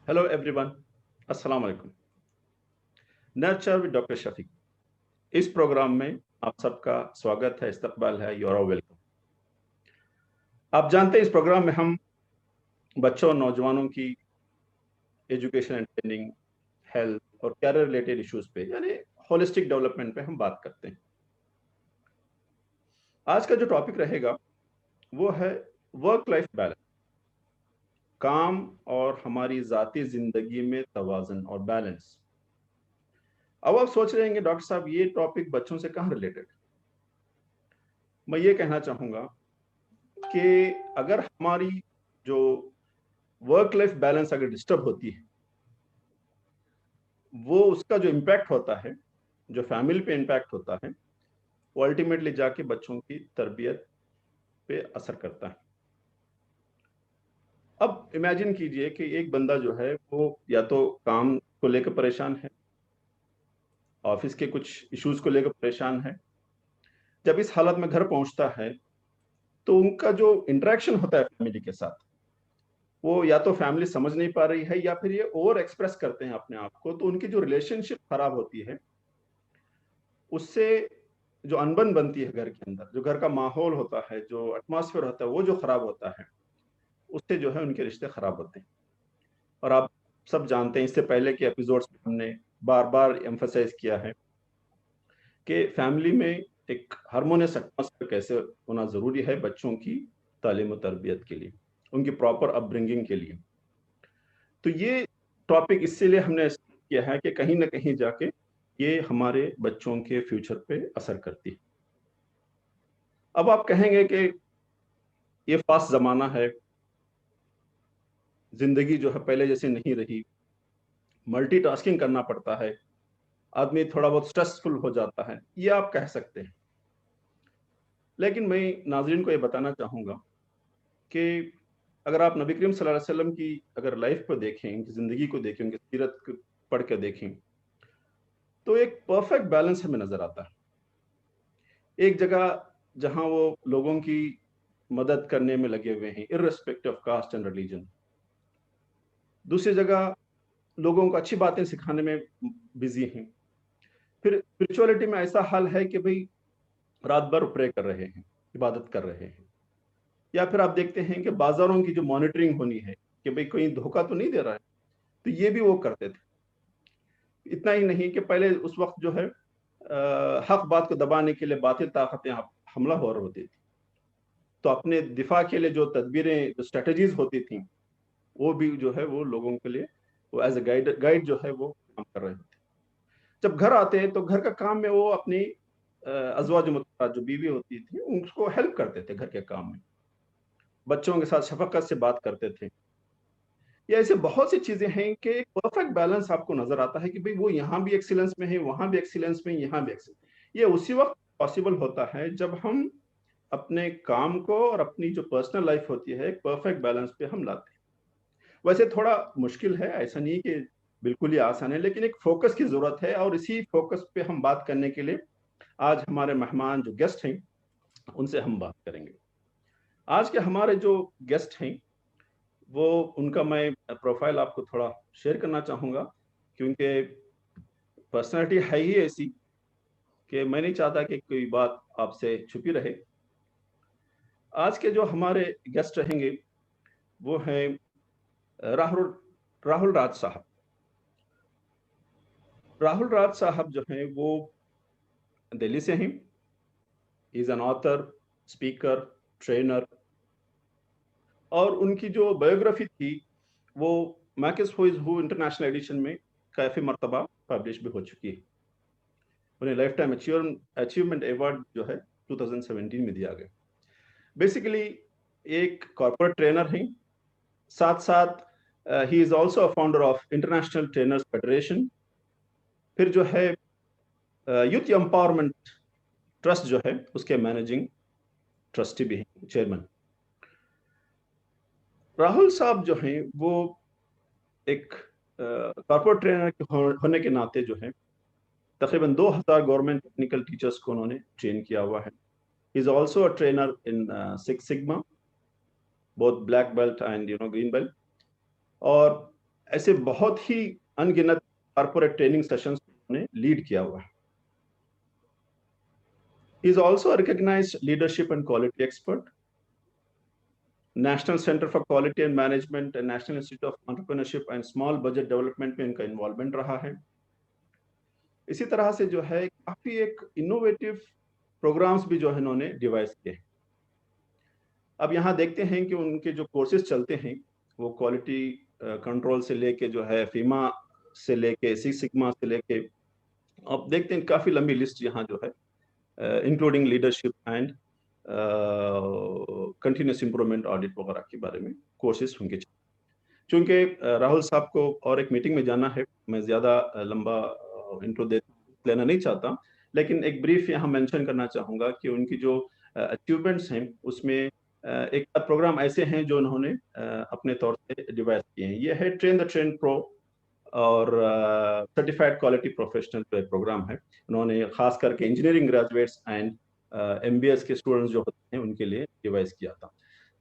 Hello everyone, अस्सलाम वालेकुम। Nurture with doctor Shafiq, इस प्रोग्राम में आप सबका स्वागत है, इस्तकबाल है, यू आर वेलकम। आप जानते हैं इस प्रोग्राम में हम बच्चों और नौजवानों की एजुकेशन एंड ट्रेनिंग, हेल्थ और कैरियर रिलेटेड इश्यूज पे यानी होलिस्टिक डेवलपमेंट पे हम बात करते हैं। आज का जो टॉपिक रहेगा वो है वर्क लाइफ बैलेंस, काम और हमारी जाती जिंदगी में तवाज़ुन और बैलेंस। अब आप सोच रहे हैं डॉक्टर साहब ये टॉपिक बच्चों से कहाँ रिलेटेड। मैं ये कहना चाहूंगा कि अगर हमारी जो वर्क लाइफ बैलेंस अगर डिस्टर्ब होती है, वो उसका जो इम्पैक्ट होता है, जो फैमिली पे इम्पैक्ट होता है, वो अल्टीमेटली जाके बच्चों की तरबियत पे असर करता है। अब इमेजिन कीजिए कि एक बंदा जो है वो या तो काम को लेकर परेशान है, ऑफिस के कुछ इश्यूज को लेकर परेशान है। जब इस हालत में घर पहुंचता है तो उनका जो इंटरेक्शन होता है फैमिली के साथ, वो या तो फैमिली समझ नहीं पा रही है या फिर ये ओवर एक्सप्रेस करते हैं अपने आप को, तो उनकी जो रिलेशनशिप खराब होती है, उससे जो अनबन बनती है घर के अंदर, जो घर का माहौल होता है, जो एटमॉस्फेयर होता है, वो जो खराब होता है, उससे जो है उनके रिश्ते खराब होते हैं। और आप सब जानते हैं, इससे पहले के एपिसोड्स में हमने बार बार एम्फसाइज किया है कि फैमिली में एक हार्मोनियस एटमॉस्फेयर कैसे होना जरूरी है बच्चों की तालीम और तरबियत के लिए, उनकी प्रॉपर अपब्रिंगिंग के लिए। तो ये टॉपिक इसीलिए हमने किया है कि कहीं ना कहीं जाके ये हमारे बच्चों के फ्यूचर पे असर करती है। अब आप कहेंगे कि ये फास्ट जमाना है, जिंदगी जो है पहले जैसी नहीं रही, मल्टीटास्किंग करना पड़ता है, आदमी थोड़ा बहुत स्ट्रेसफुल हो जाता है, ये आप कह सकते हैं। लेकिन मैं नाजरीन को ये बताना चाहूंगा कि अगर आप नबी करीम सल्लल्लाहु अलैहि वसल्लम की अगर लाइफ को देखें, उनकी जिंदगी को देखें, उनकी सीरत को पढ़ के देखें, तो एक परफेक्ट बैलेंस हमें नजर आता है। एक जगह जहां वो लोगों की मदद करने में लगे हुए हैं, irrespective of caste and religion. दूसरी जगह लोगों को अच्छी बातें सिखाने में बिजी हैं। फिर स्पिरिचुअलिटी में ऐसा हाल है कि भाई रात भर प्रे कर रहे हैं, इबादत कर रहे हैं। या फिर आप देखते हैं कि बाजारों की जो मॉनिटरिंग होनी है कि भाई कोई धोखा तो नहीं दे रहा है, तो ये भी वो करते थे। इतना ही नहीं कि पहले उस वक्त जो है हक बात को दबाने के लिए बातिल ताकतें हमला हो रही होती थी, तो अपने दिफा के लिए जो तदबीरें, जो स्ट्रेटजीज होती थी, वो भी जो है वो लोगों के लिए वो एज ए गाइड जो है वो काम कर रहे होते। जब घर आते हैं तो घर का काम में वो अपनी अजवाज मुतहरा जो बीवी होती थी उनको हेल्प करते थे घर के काम में, बच्चों के साथ शफकत से बात करते थे। ये ऐसे बहुत सी चीजें हैं कि एक परफेक्ट बैलेंस आपको नजर आता है कि भाई वो यहाँ भी एक्सीलेंस में है, वहां भी एक्सीलेंस में, यहाँ भी एक्सीलेंस। ये उसी वक्त पॉसिबल होता है जब हम अपने काम को और अपनी जो पर्सनल लाइफ होती है एक परफेक्ट बैलेंस पे हम लाते हैं। वैसे थोड़ा मुश्किल है, ऐसा नहीं कि बिल्कुल ही आसान है, लेकिन एक फोकस की जरूरत है। और इसी फोकस पे हम बात करने के लिए आज हमारे मेहमान जो गेस्ट हैं उनसे हम बात करेंगे। आज के हमारे जो गेस्ट हैं वो, उनका मैं प्रोफाइल आपको थोड़ा शेयर करना चाहूंगा, क्योंकि पर्सनालिटी है ही ऐसी कि मैं नहीं चाहता कि कोई बात आपसे छुपी रहे। आज के जो हमारे गेस्ट रहेंगे वो हैं राहुल राहुल राज साहब। राहुल राज साहब जो हैं वो दिल्ली से हैं। Is an author, speaker, trainer. और उनकी जो बायोग्राफी थी वो Marquis who is who international edition में काफी मरतबा पब्लिश भी हो चुकी है। उन्हें लाइफ टाइम अचीवमेंट अवार्ड जो है 2017 में दिया गया। बेसिकली एक कॉर्पोरेट ट्रेनर हैं, साथ साथ he is also a founder of international trainers federation. फिर जो है यूथ एम्पावरमेंट ट्रस्ट जो है उसके मैनेजिंग ट्रस्टी भी हैं, चेयरमैन। राहुल साहब जो हैं वो एक कॉर्पोरेट ट्रेनर होने के नाते जो है तकरीबन 2000 गवर्नमेंट टेक्निकल टीचर्स को उन्होंने ट्रेन किया हुआ है। Is also a trainer in six sigma, both black belt and green belt. और ऐसे बहुत ही अनगिनत कॉर्पोरेट ट्रेनिंग सेशंस ने लीड किया हुआ है। He is also a recognized leadership and quality expert. National centre for quality and management and national institute of entrepreneurship and small budget development में इनका इन्वॉल्वमेंट रहा है। इसी तरह से जो है काफी एक इनोवेटिव प्रोग्राम्स भी जो है इन्होंने डिवाइस किए। अब यहाँ देखते हैं कि उनके जो कोर्सेज चलते हैं वो क्वालिटी कंट्रोल से लेके जो है फीमा से लेके सिक्स सिग्मा से लेके, अब देखते हैं काफी लंबी लिस्ट यहाँ जो है, including leadership and continuous improvement audit वगैरह के बारे में कोर्सेज होंगे। चूंकि राहुल साहब को और एक मीटिंग में जाना है, मैं ज्यादा लंबा इंट्रो लेना नहीं चाहता, लेकिन एक ब्रीफ यहाँ मेंशन करना चाहूंगा कि उनकी जो अचीवमेंट्स हैं उसमें एक प्रोग्राम ऐसे हैं जो उन्होंने अपने तौर से डिवाइस किए हैं। ये है ट्रेन द ट्रेन प्रो और सर्टिफाइड क्वालिटी प्रोफेशनल जो प्रोग्राम है, उन्होंने खास करके इंजीनियरिंग ग्रेजुएट्स एंड एमबीएस के स्टूडेंट्स जो होते हैं उनके लिए डिवाइस किया था।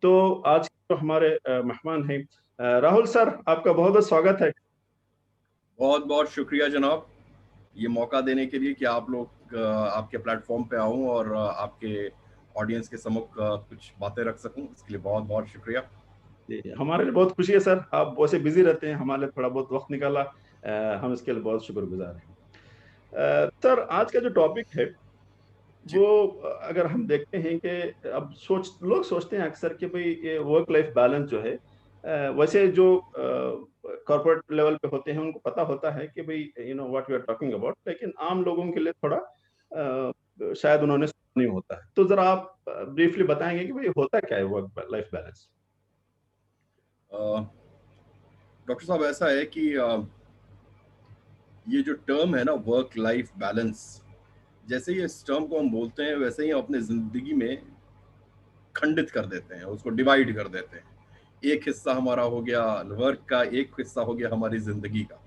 तो आज जो हमारे मेहमान हैं राहुल सर, आपका बहुत बहुत स्वागत है। बहुत बहुत शुक्रिया जनाब, ये मौका देने के लिए कि आप लोग आपके प्लेटफॉर्म पे आऊं और आपके ऑडियंस के सम्मुख कुछ बातें रख सकूं, इसके लिए बहुत बहुत शुक्रिया। हमारे लिए बहुत खुशी है सर, आप वैसे बिजी रहते हैं, हमारे लिए थोड़ा बहुत वक्त निकाला, हम इसके लिए बहुत शुक्रगुजार हैं। सर आज का जो टॉपिक है वो अगर हम देखते हैं कि अब लोग सोचते हैं अक्सर कि भाई ये वर्क लाइफ बैलेंस जो है, वैसे जो कॉर्पोरेट लेवल पे होते हैं उनको पता होता है कि भाई you know what we are talking about, लेकिन आम लोगों के लिए थोड़ा शायद उन्होंने सुना नहीं होता है। तो जरा आप ब्रीफली बताएंगे कि भाई होता क्या है वर्क लाइफ बैलेंस? डॉक्टर साहब, ऐसा है कि ये जो टर्म है ना वर्क लाइफ बैलेंस, जैसे ही इस टर्म को हम बोलते हैं वैसे ही अपने जिंदगी में खंडित कर देते हैं, उसको डिवाइड कर देते हैं। एक हिस्सा हमारा हो गया वर्क का, एक हिस्सा हो गया हमारी जिंदगी का।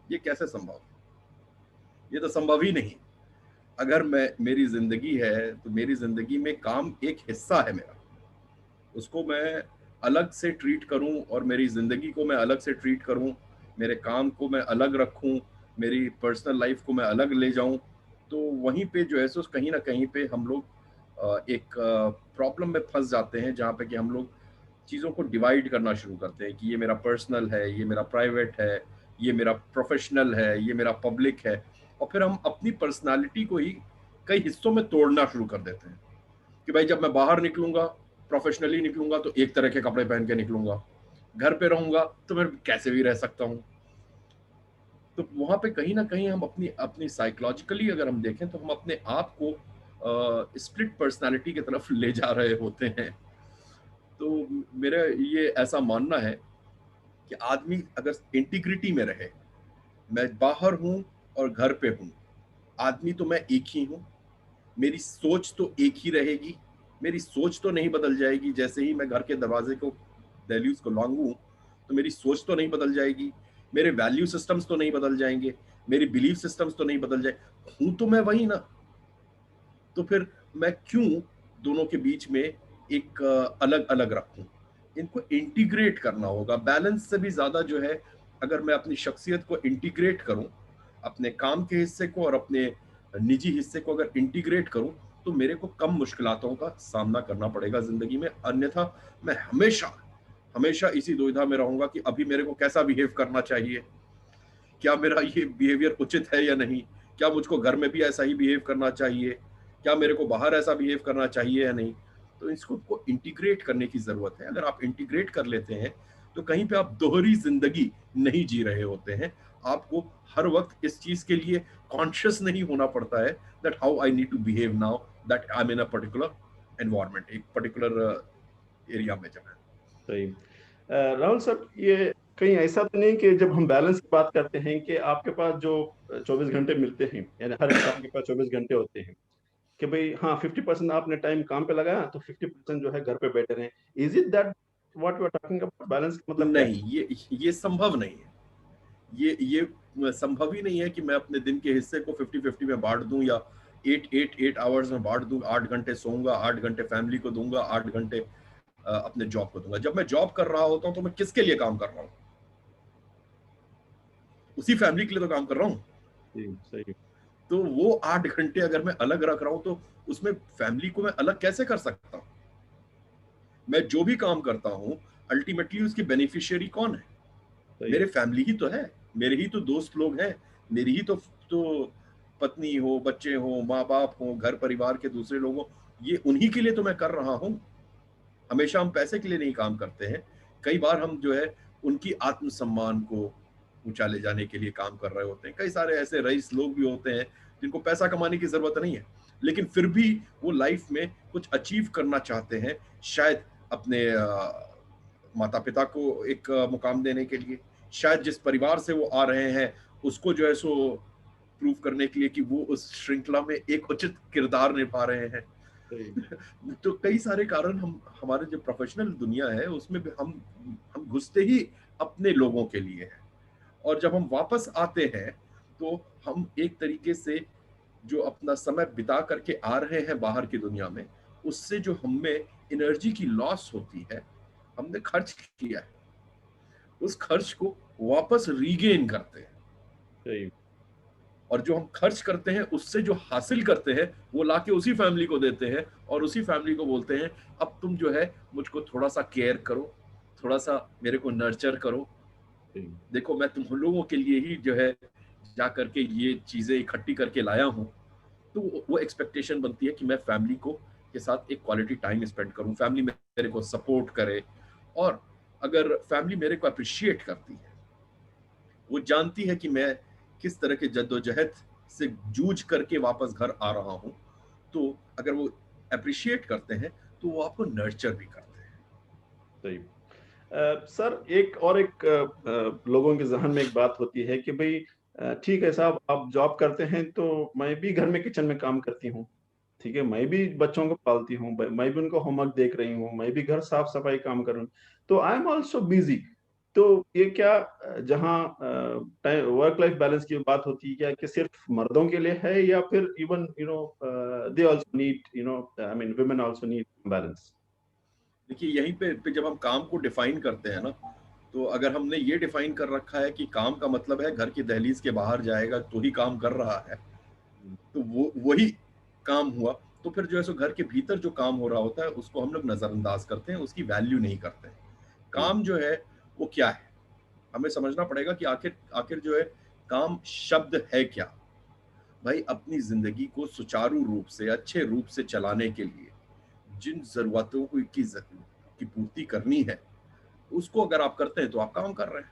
ये कैसे संभव? ये तो संभव ही नहीं। अगर मेरी जिंदगी है तो मेरी जिंदगी में काम एक हिस्सा है मेरा, उसको मैं अलग से ट्रीट करूं और मेरी जिंदगी को मैं अलग से ट्रीट करूं, मेरे काम को मैं अलग रखूं, मेरी पर्सनल लाइफ को मैं अलग ले जाऊं, तो वहीं पे जो है सो कहीं ना कहीं पे हम लोग एक प्रॉब्लम में फंस जाते हैं, जहाँ पे कि हम लोग चीज़ों को डिवाइड करना शुरू करते हैं कि ये मेरा पर्सनल है, ये मेरा प्राइवेट है, ये मेरा प्रोफेशनल है, ये मेरा पब्लिक है। और फिर हम अपनी पर्सनालिटी को ही कई हिस्सों में तोड़ना शुरू कर देते हैं कि भाई जब मैं बाहर निकलूंगा, प्रोफेशनली निकलूंगा तो एक तरह के कपड़े पहन के निकलूंगा, घर पे रहूंगा तो मैं कैसे भी रह सकता हूँ। तो वहां पे कहीं ना कहीं हम अपनी अपनी साइकोलॉजिकली अगर हम देखें तो हम अपने आप को स्प्लिट पर्सनालिटी की तरफ ले जा रहे होते हैं। तो मेरा ये ऐसा मानना है कि आदमी अगर इंटीग्रिटी में रहे, मैं बाहर हूं और घर पे हूं, आदमी तो मैं एक ही हूं, मेरी सोच तो एक ही रहेगी, मेरी सोच तो नहीं बदल जाएगी। जैसे ही मैं घर के दरवाजे को दहलीज को लांघूं तो मेरी सोच तो नहीं बदल जाएगी, मेरे वैल्यू सिस्टम्स तो नहीं बदल जाएंगे, मेरी बिलीफ सिस्टम्स तो नहीं बदल जाए, हूं तो मैं वही ना। तो फिर मैं क्यों दोनों के बीच में एक अलग अलग रखूं? इनको इंटीग्रेट करना होगा। बैलेंस से भी ज्यादा जो है, अगर मैं अपनी शख्सियत को इंटीग्रेट करूं, अपने काम के हिस्से को और अपने निजी हिस्से को अगर इंटीग्रेट करूं, तो मेरे को कम मुश्किलातों का सामना करना पड़ेगा जिंदगी में। अन्यथा मैं हमेशा हमेशा इसी दुविधा में रहूंगा कि अभी मेरे को कैसा बिहेव करना चाहिए, क्या मेरा ये बिहेवियर उचित है या नहीं, क्या मुझको घर में भी ऐसा ही बिहेव करना चाहिए, क्या मेरे को बाहर ऐसा बिहेव करना चाहिए या नहीं। तो इसको को इंटीग्रेट करने की जरूरत है। अगर आप इंटीग्रेट कर लेते हैं तो कहीं पे आप दोहरी जिंदगी नहीं जी रहे होते हैं। आपको हर वक्त इस चीज के लिए कॉन्शियस नहीं होना पड़ता है that how I need to behave now that I am in a particular environment, एक पर्टिकुलर एरिया में जब है। सही। राहुल सर, ये कहीं ऐसा तो नहीं कि जब हम बैलेंस की बात करते हैं कि आपके पास जो 24 घंटे मिलते हैं, यानी हर इंसान के पास 24 घंटे होते हैं, कि भाई हाँ 50% आपने टाइम काम पे लगाया तो 50% जो है घर पे बैठे रहे, is it that what you are talking about? Balance का मतलब क्या है? नहीं, ये संभव नहीं है। ये संभव ही नहीं है कि मैं अपने दिन के हिस्से को 50-50 में बांट दूं, या 8 आवर्स में बांट दूं। 8 घंटे सोऊंगा, 8 घंटे फैमिली को दूंगा, 8 घंटे अपने जॉब को दूंगा। जब मैं जॉब कर रहा होता हूं तो मैं किसके लिए काम कर रहा हूं? उसी फैमिली के लिए तो काम कर रहा हूँ। जी, सही। तो वो 8 घंटे अगर मैं अलग रख रहा हूँ तो उसमें फैमिली को मैं अलग कैसे कर सकता हूँ? मैं जो भी काम करता हूँ अल्टीमेटली उसकी बेनिफिशियरी कौन है? सही। मेरे फैमिली ही तो है, मेरे ही तो दोस्त लोग हैं, मेरी ही तो पत्नी हो, बच्चे हो, माँ बाप हो, घर परिवार के दूसरे लोग हो, ये उन्हीं के लिए तो मैं कर रहा हूँ। हमेशा हम पैसे के लिए नहीं काम करते हैं। कई बार हम जो है उनकी आत्मसम्मान को ऊंचा ले जाने के लिए काम कर रहे होते हैं। कई सारे ऐसे रईस लोग भी होते हैं जिनको पैसा कमाने की जरूरत नहीं है, लेकिन फिर भी वो लाइफ में कुछ अचीव करना चाहते हैं, शायद अपने माता पिता को एक मुकाम देने के लिए, शायद जिस परिवार से वो आ रहे हैं उसको जो है सो प्रूव करने के लिए कि वो उस श्रृंखला में एक उचित किरदार निभा रहे हैं। सही। तो कई सारे कारण हम हमारे जो प्रोफेशनल दुनिया है उसमें भी हम घुसते ही अपने लोगों के लिए है, और जब हम वापस आते हैं तो हम एक तरीके से जो अपना समय बिता करके आ रहे हैं बाहर की दुनिया में, उससे जो हमें एनर्जी की लॉस होती है, हमने खर्च किया है, उस खर्च को वापस रीगेन करते हैं, सही। और जो हम खर्च करते हैं उससे जो हासिल करते हैं वो लाके उसी फैमिली को देते हैं, और उसी फैमिली को बोलते हैं अब तुम जो है मुझको थोड़ा सा केयर करो, थोड़ा सा मेरे को नर्चर करो। सही। देखो मैं तुम लोगों के लिए ही जो है जा करके ये चीजें इकट्ठी करके लाया हूँ। तो वो एक्सपेक्टेशन बनती है कि मैं फैमिली को के साथ एक क्वालिटी टाइम स्पेंड करूं, फैमिली मेरे को सपोर्ट करे, और अगर फैमिली मेरे को अप्रिशिएट करती है, वो जानती है कि मैं किस तरह के जद्दोजहद से जूझ करके वापस घर आ रहा हूं, तो अगर वो अप्रिशिएट करते हैं तो वो आपको नर्चर भी करते हैं। सही। सर एक लोगों के ज़हन में एक बात होती है कि भई ठीक है साहब आप जॉब करते हैं तो मैं भी घर में किचन में काम करती हूँ, ठीक है? मैं भी बच्चों को पालती हूँ, ब मैं भी उनको होमवर्क देख रही हूँ, मैं भी घर साफ-सफाई काम कर रही हूँ, तो आई एम आल्सो बिज़ी। तो ये क्या जहाँ वर्क लाइफ बैलेंस की बात होती है क्या कि सिर्फ मर्दों के लिए है या फिर even they also need I mean women also need balance? देखिए यहीं पे जब हम काम को डिफाइन करते हैं ना, तो अगर हमने ये डिफाइन कर रखा है कि काम का मतलब है घर की दहलीज के बाहर जाएगा तो ही काम कर रहा है, तो वो वही काम हुआ, तो फिर जो है सो घर के भीतर जो काम हो रहा होता है उसको हम लोग नजरअंदाज करते हैं, उसकी वैल्यू नहीं करते हैं। जी, काम जो है वो क्या है, हमें समझना पड़ेगा कि आखिर आखिर जो है काम शब्द है क्या। भाई अपनी जिंदगी को सुचारू रूप से अच्छे रूप से चलाने के लिए जिन जरूरतों की पूर्ति करनी है, उसको अगर आप करते हैं तो आप काम कर रहे हैं।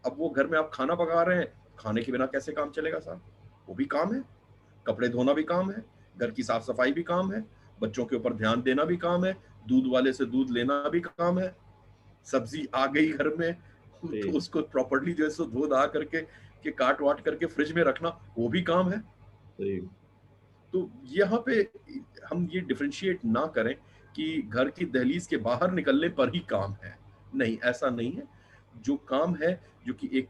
अब वो घर में आप खाना पका रहे हैं, खाने के बिना कैसे काम चलेगा साहब? वो भी काम है। कपड़े धोना भी काम है, घर की साफ सफाई भी काम है, बच्चों के ऊपर ध्यान देना भी काम है, दूध वाले से दूध लेना भी काम है, सब्जी आ गई घर में तो जी, उसको प्रॉपर्ली जो है सो धो धा करके के काट वाट करके फ्रिज में रखना, वो भी काम है। सही। तो यहाँ पे हम ये डिफरेंशिएट ना करें कि घर की दहलीज के बाहर निकलने पर ही काम है। नहीं, ऐसा नहीं है। जो काम है, जो कि एक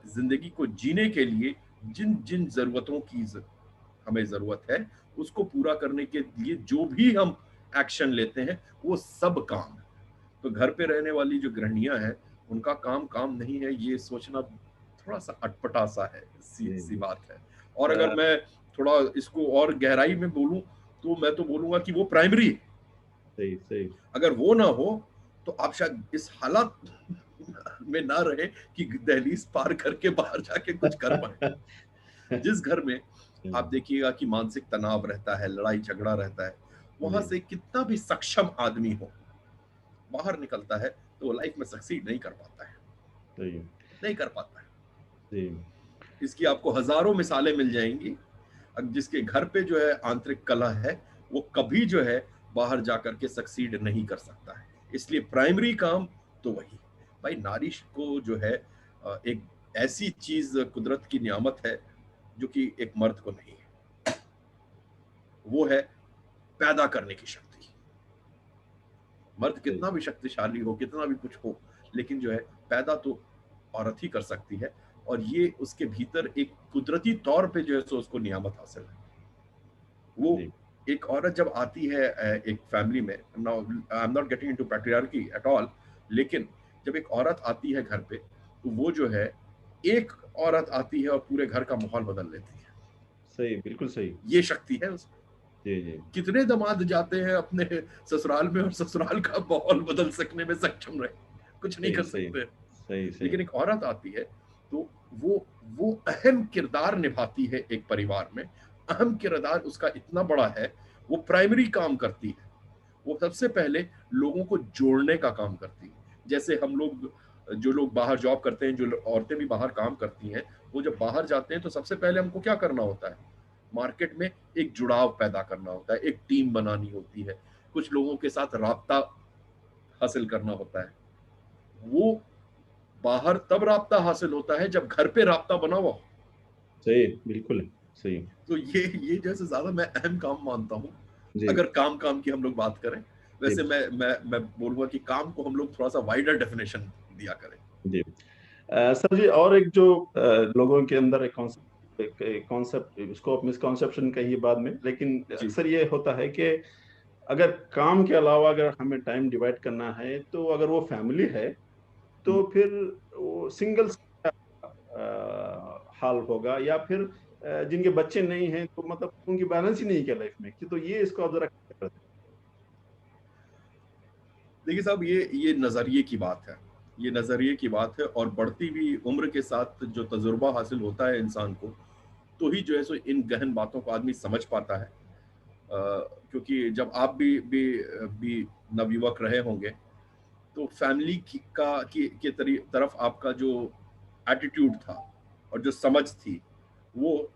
जिंदगी को जीने के लिए जिन जिन जरूरतों की हमें जरूरत है, उसको पूरा करने के लिए जो भी हम एक्शन लेते हैं वो सब काम है। तो घर पे रहने वाली जो गृहिणियां हैं, उनका काम काम नहीं है, ये सोचना थोड़ा सा अटपटा सा है, सी जी, सी जी। बात है। और अगर अ, मैं थोड़ा इसको और गहराई में बोलूं तो मैं तो बोलूंगा कि वो प्राइमरी है। सही, सही। अगर वो ना हो तो आप शायद इस हालत में ना रहे कि दहलीज पार करके बाहर जाके कुछ कर पाए। जिस घर में आप हुँ, देखिएगा कि मानसिक तनाव रहता है, लड़ाई झगड़ा रहता है, वहां जी, से कितना भी सक्षम आदमी हो, बाहर निकलता है तो वो लाइफ में सक्सीड नहीं कर पाता है, सही, नहीं कर पाता है। जी, इसकी आपको हजारों मिसालें मिल जाएंगी। जिसके घर पे जो है आंतरिक कलह है, वो कभी जो है बाहर जाकर के सक्सीड नहीं कर सकता है। इसलिए प्राइमरी काम तो वही। भाई नारी को जो है एक ऐसी चीज कुदरत की नियामत है जो कि एक मर्द को नहीं है, वो है पैदा करने की शक्ति। मर्द सही, कितना भी शक्तिशाली हो, कितना भी कुछ हो, लेकिन जो है पैदा तो औरत ही कर सकती है, और ये उसके भीतर एक कुदरती तौर पे जो है सो उसको नियामत हासिल है। वो जी, एक औरत जब आती है एक फैमिली में, now I am not getting into patriarchy at all, लेकिन जब एक औरत आती है घर पे तो वो जो है एक औरत आती है और पूरे घर का माहौल बदल लेती है। सही, बिल्कुल सही। ये शक्ति है उसमें। जी, जी। कितने दामाद जाते हैं अपने ससुराल में और ससुराल का माहौल बदल सकने में सक्षम रहे, कुछ नहीं सही, कर सही। सकते। सही, सही। लेकिन एक औरत आती है तो वो अहम किरदार निभाती है एक परिवार में। अहम किरदार उसका इतना बड़ा है, वो प्राइमरी काम करती है। वो सबसे पहले लोगों को जोड़ने का काम करती है। जैसे हम लोग, जो लोग बाहर जॉब करते हैं, जो औरतें भी बाहर काम करती हैं, वो जब बाहर जाते हैं तो सबसे पहले हमको क्या करना होता है? मार्केट में एक जुड़ाव पैदा करना होता है, एक टीम बनानी होती है, कुछ लोगों के साथ राब्ता हासिल करना होता है। वो बाहर तब राब्ता हासिल होता है जब घर पे राब्ता बना हुआ हो। सही, बिल्कुल सही। तो ये जैसे ज्यादा मैं अहम काम मानता हूँ। जी, अगर काम की हम लोग बात करें, जी, वैसे मैं बोलूंगा कि काम को हम लोग थोड़ा सा वाइडर डेफिनेशन दिया करें। जी। सर जी, और एक जो लोगों के अंदर एक कॉन्सेप्ट, इसको आप मिसकॉन्सेप्शन कहिए बाद में, लेकिन जी। अक्सर ये होता है कि अगर काम के अलावा अगर हमें टाइम डिवाइड करना है, तो अगर वो फैमिली है, तो फिर वो सिंगल हाल होगा, या फिर जिनके बच्चे नहीं हैं, तो मतलब उनकी बैलेंस ही नहीं क्या लाइफ में, कि तो ये इसको आप जरा clear कर दें। देखिए साहब, ये नजरिए की बात है। ये नजरिए की बात है, और बढ़ती हुई उम्र के साथ जो तजुर्बा हासिल होता है इंसान को, तो ही जो है सो इन गहन बातों को आदमी समझ पाता है। क्योंकि जब आप भी नवयुवक रहे होंगे, तो फैमिली की तरफ आपका जो एटीट्यूड था और जो समझ थी, वो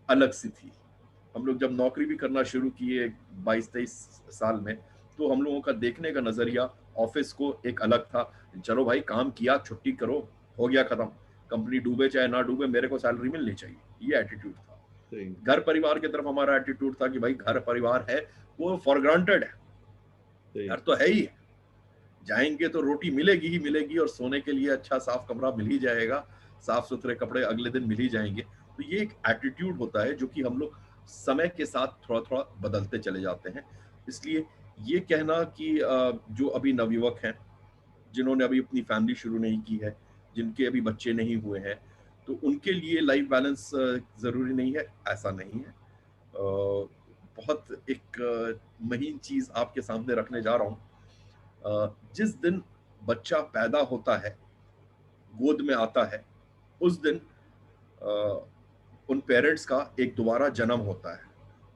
अलग सी थी। हम लोग जब नौकरी भी करना शुरू किए 22-23 साल में, तो हम लोगों का देखने का नजरिया ऑफिस को एक अलग था। चलो भाई, काम किया, छुट्टी करो, हो गया खत्म। कंपनी डूबे चाहे ना डूबे, मेरे को सैलरी मिलनी चाहिए, ये एटीट्यूड था। सही, घर परिवार की तरफ हमारा एटीट्यूड था कि भाई घर परिवार है, वो फॉर ग्रांटेड है। सही। घर तो है ही है। जाएंगे तो रोटी मिलेगी ही मिलेगी, और सोने के लिए अच्छा साफ कमरा मिल ही जाएगा, साफ सुथरे कपड़े अगले दिन मिल ही जाएंगे। तो ये एक एटीट्यूड होता है जो कि हम लोग समय के साथ थोड़ा थोड़ा बदलते चले जाते हैं। इसलिए ये कहना कि जो अभी नवयुवक हैं, जिन्होंने अभी अपनी फैमिली शुरू नहीं की है, जिनके अभी बच्चे नहीं हुए हैं, तो उनके लिए लाइफ बैलेंस जरूरी नहीं है, ऐसा नहीं है। बहुत एक महीन चीज आपके सामने रखने जा रहा हूँ। जिस दिन बच्चा पैदा होता है, गोद में आता है, उस दिन अ, उन पेरेंट्स का एक दोबारा जन्म होता है।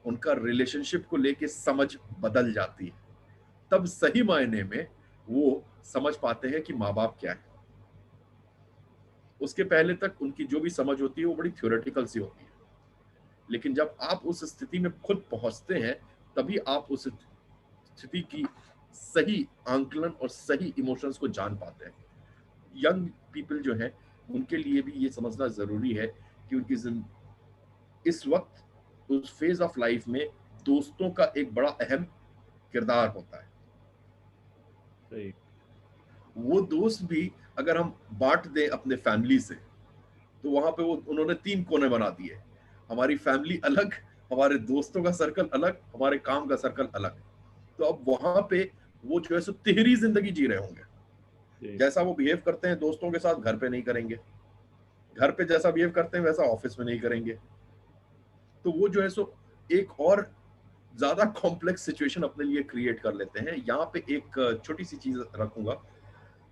उनका रिलेशनशिप को लेके समझ बदल जाती है। तब सही मायने में वो समझ पाते हैं कि माँ बाप क्या है। उसके पहले तक उनकी जो भी समझ होती है वो बड़ी थ्योरेटिकल सी होती है। लेकिन जब आप उस स्थिति में खुद पहुंचते हैं, तभी आप उस स्थिति की सही आंकलन और सही इमोशंस को जान पाते हैं। यंग पीपल जो है, उनके लिए भी ये समझना जरूरी है कि उनकी इस वक्त उस फेज ऑफ लाइफ में दोस्तों का एक बड़ा अहम किरदार होता है। सही। वो दोस्त भी अगर हम बांट दें अपने फैमिली से, तो वहां पे वो उन्होंने 3 कोने बना दिए। हमारी फैमिली अलग, हमारे दोस्तों का सर्कल अलग, हमारे काम का सर्कल अलग। तो अब वहां पे वो जो है सो तिहरी जिंदगी जी रहे होंगे। जी, जैसा वो बिहेव करते हैं दोस्तों के साथ, घर पे नहीं करेंगे। घर पे जैसा बिहेव करते हैं वैसा ऑफिस में नहीं करेंगे। तो वो जो है सो एक और ज्यादा कॉम्प्लेक्स सिचुएशन अपने लिए क्रिएट कर लेते हैं। यहाँ पे एक छोटी सी चीज रखूंगा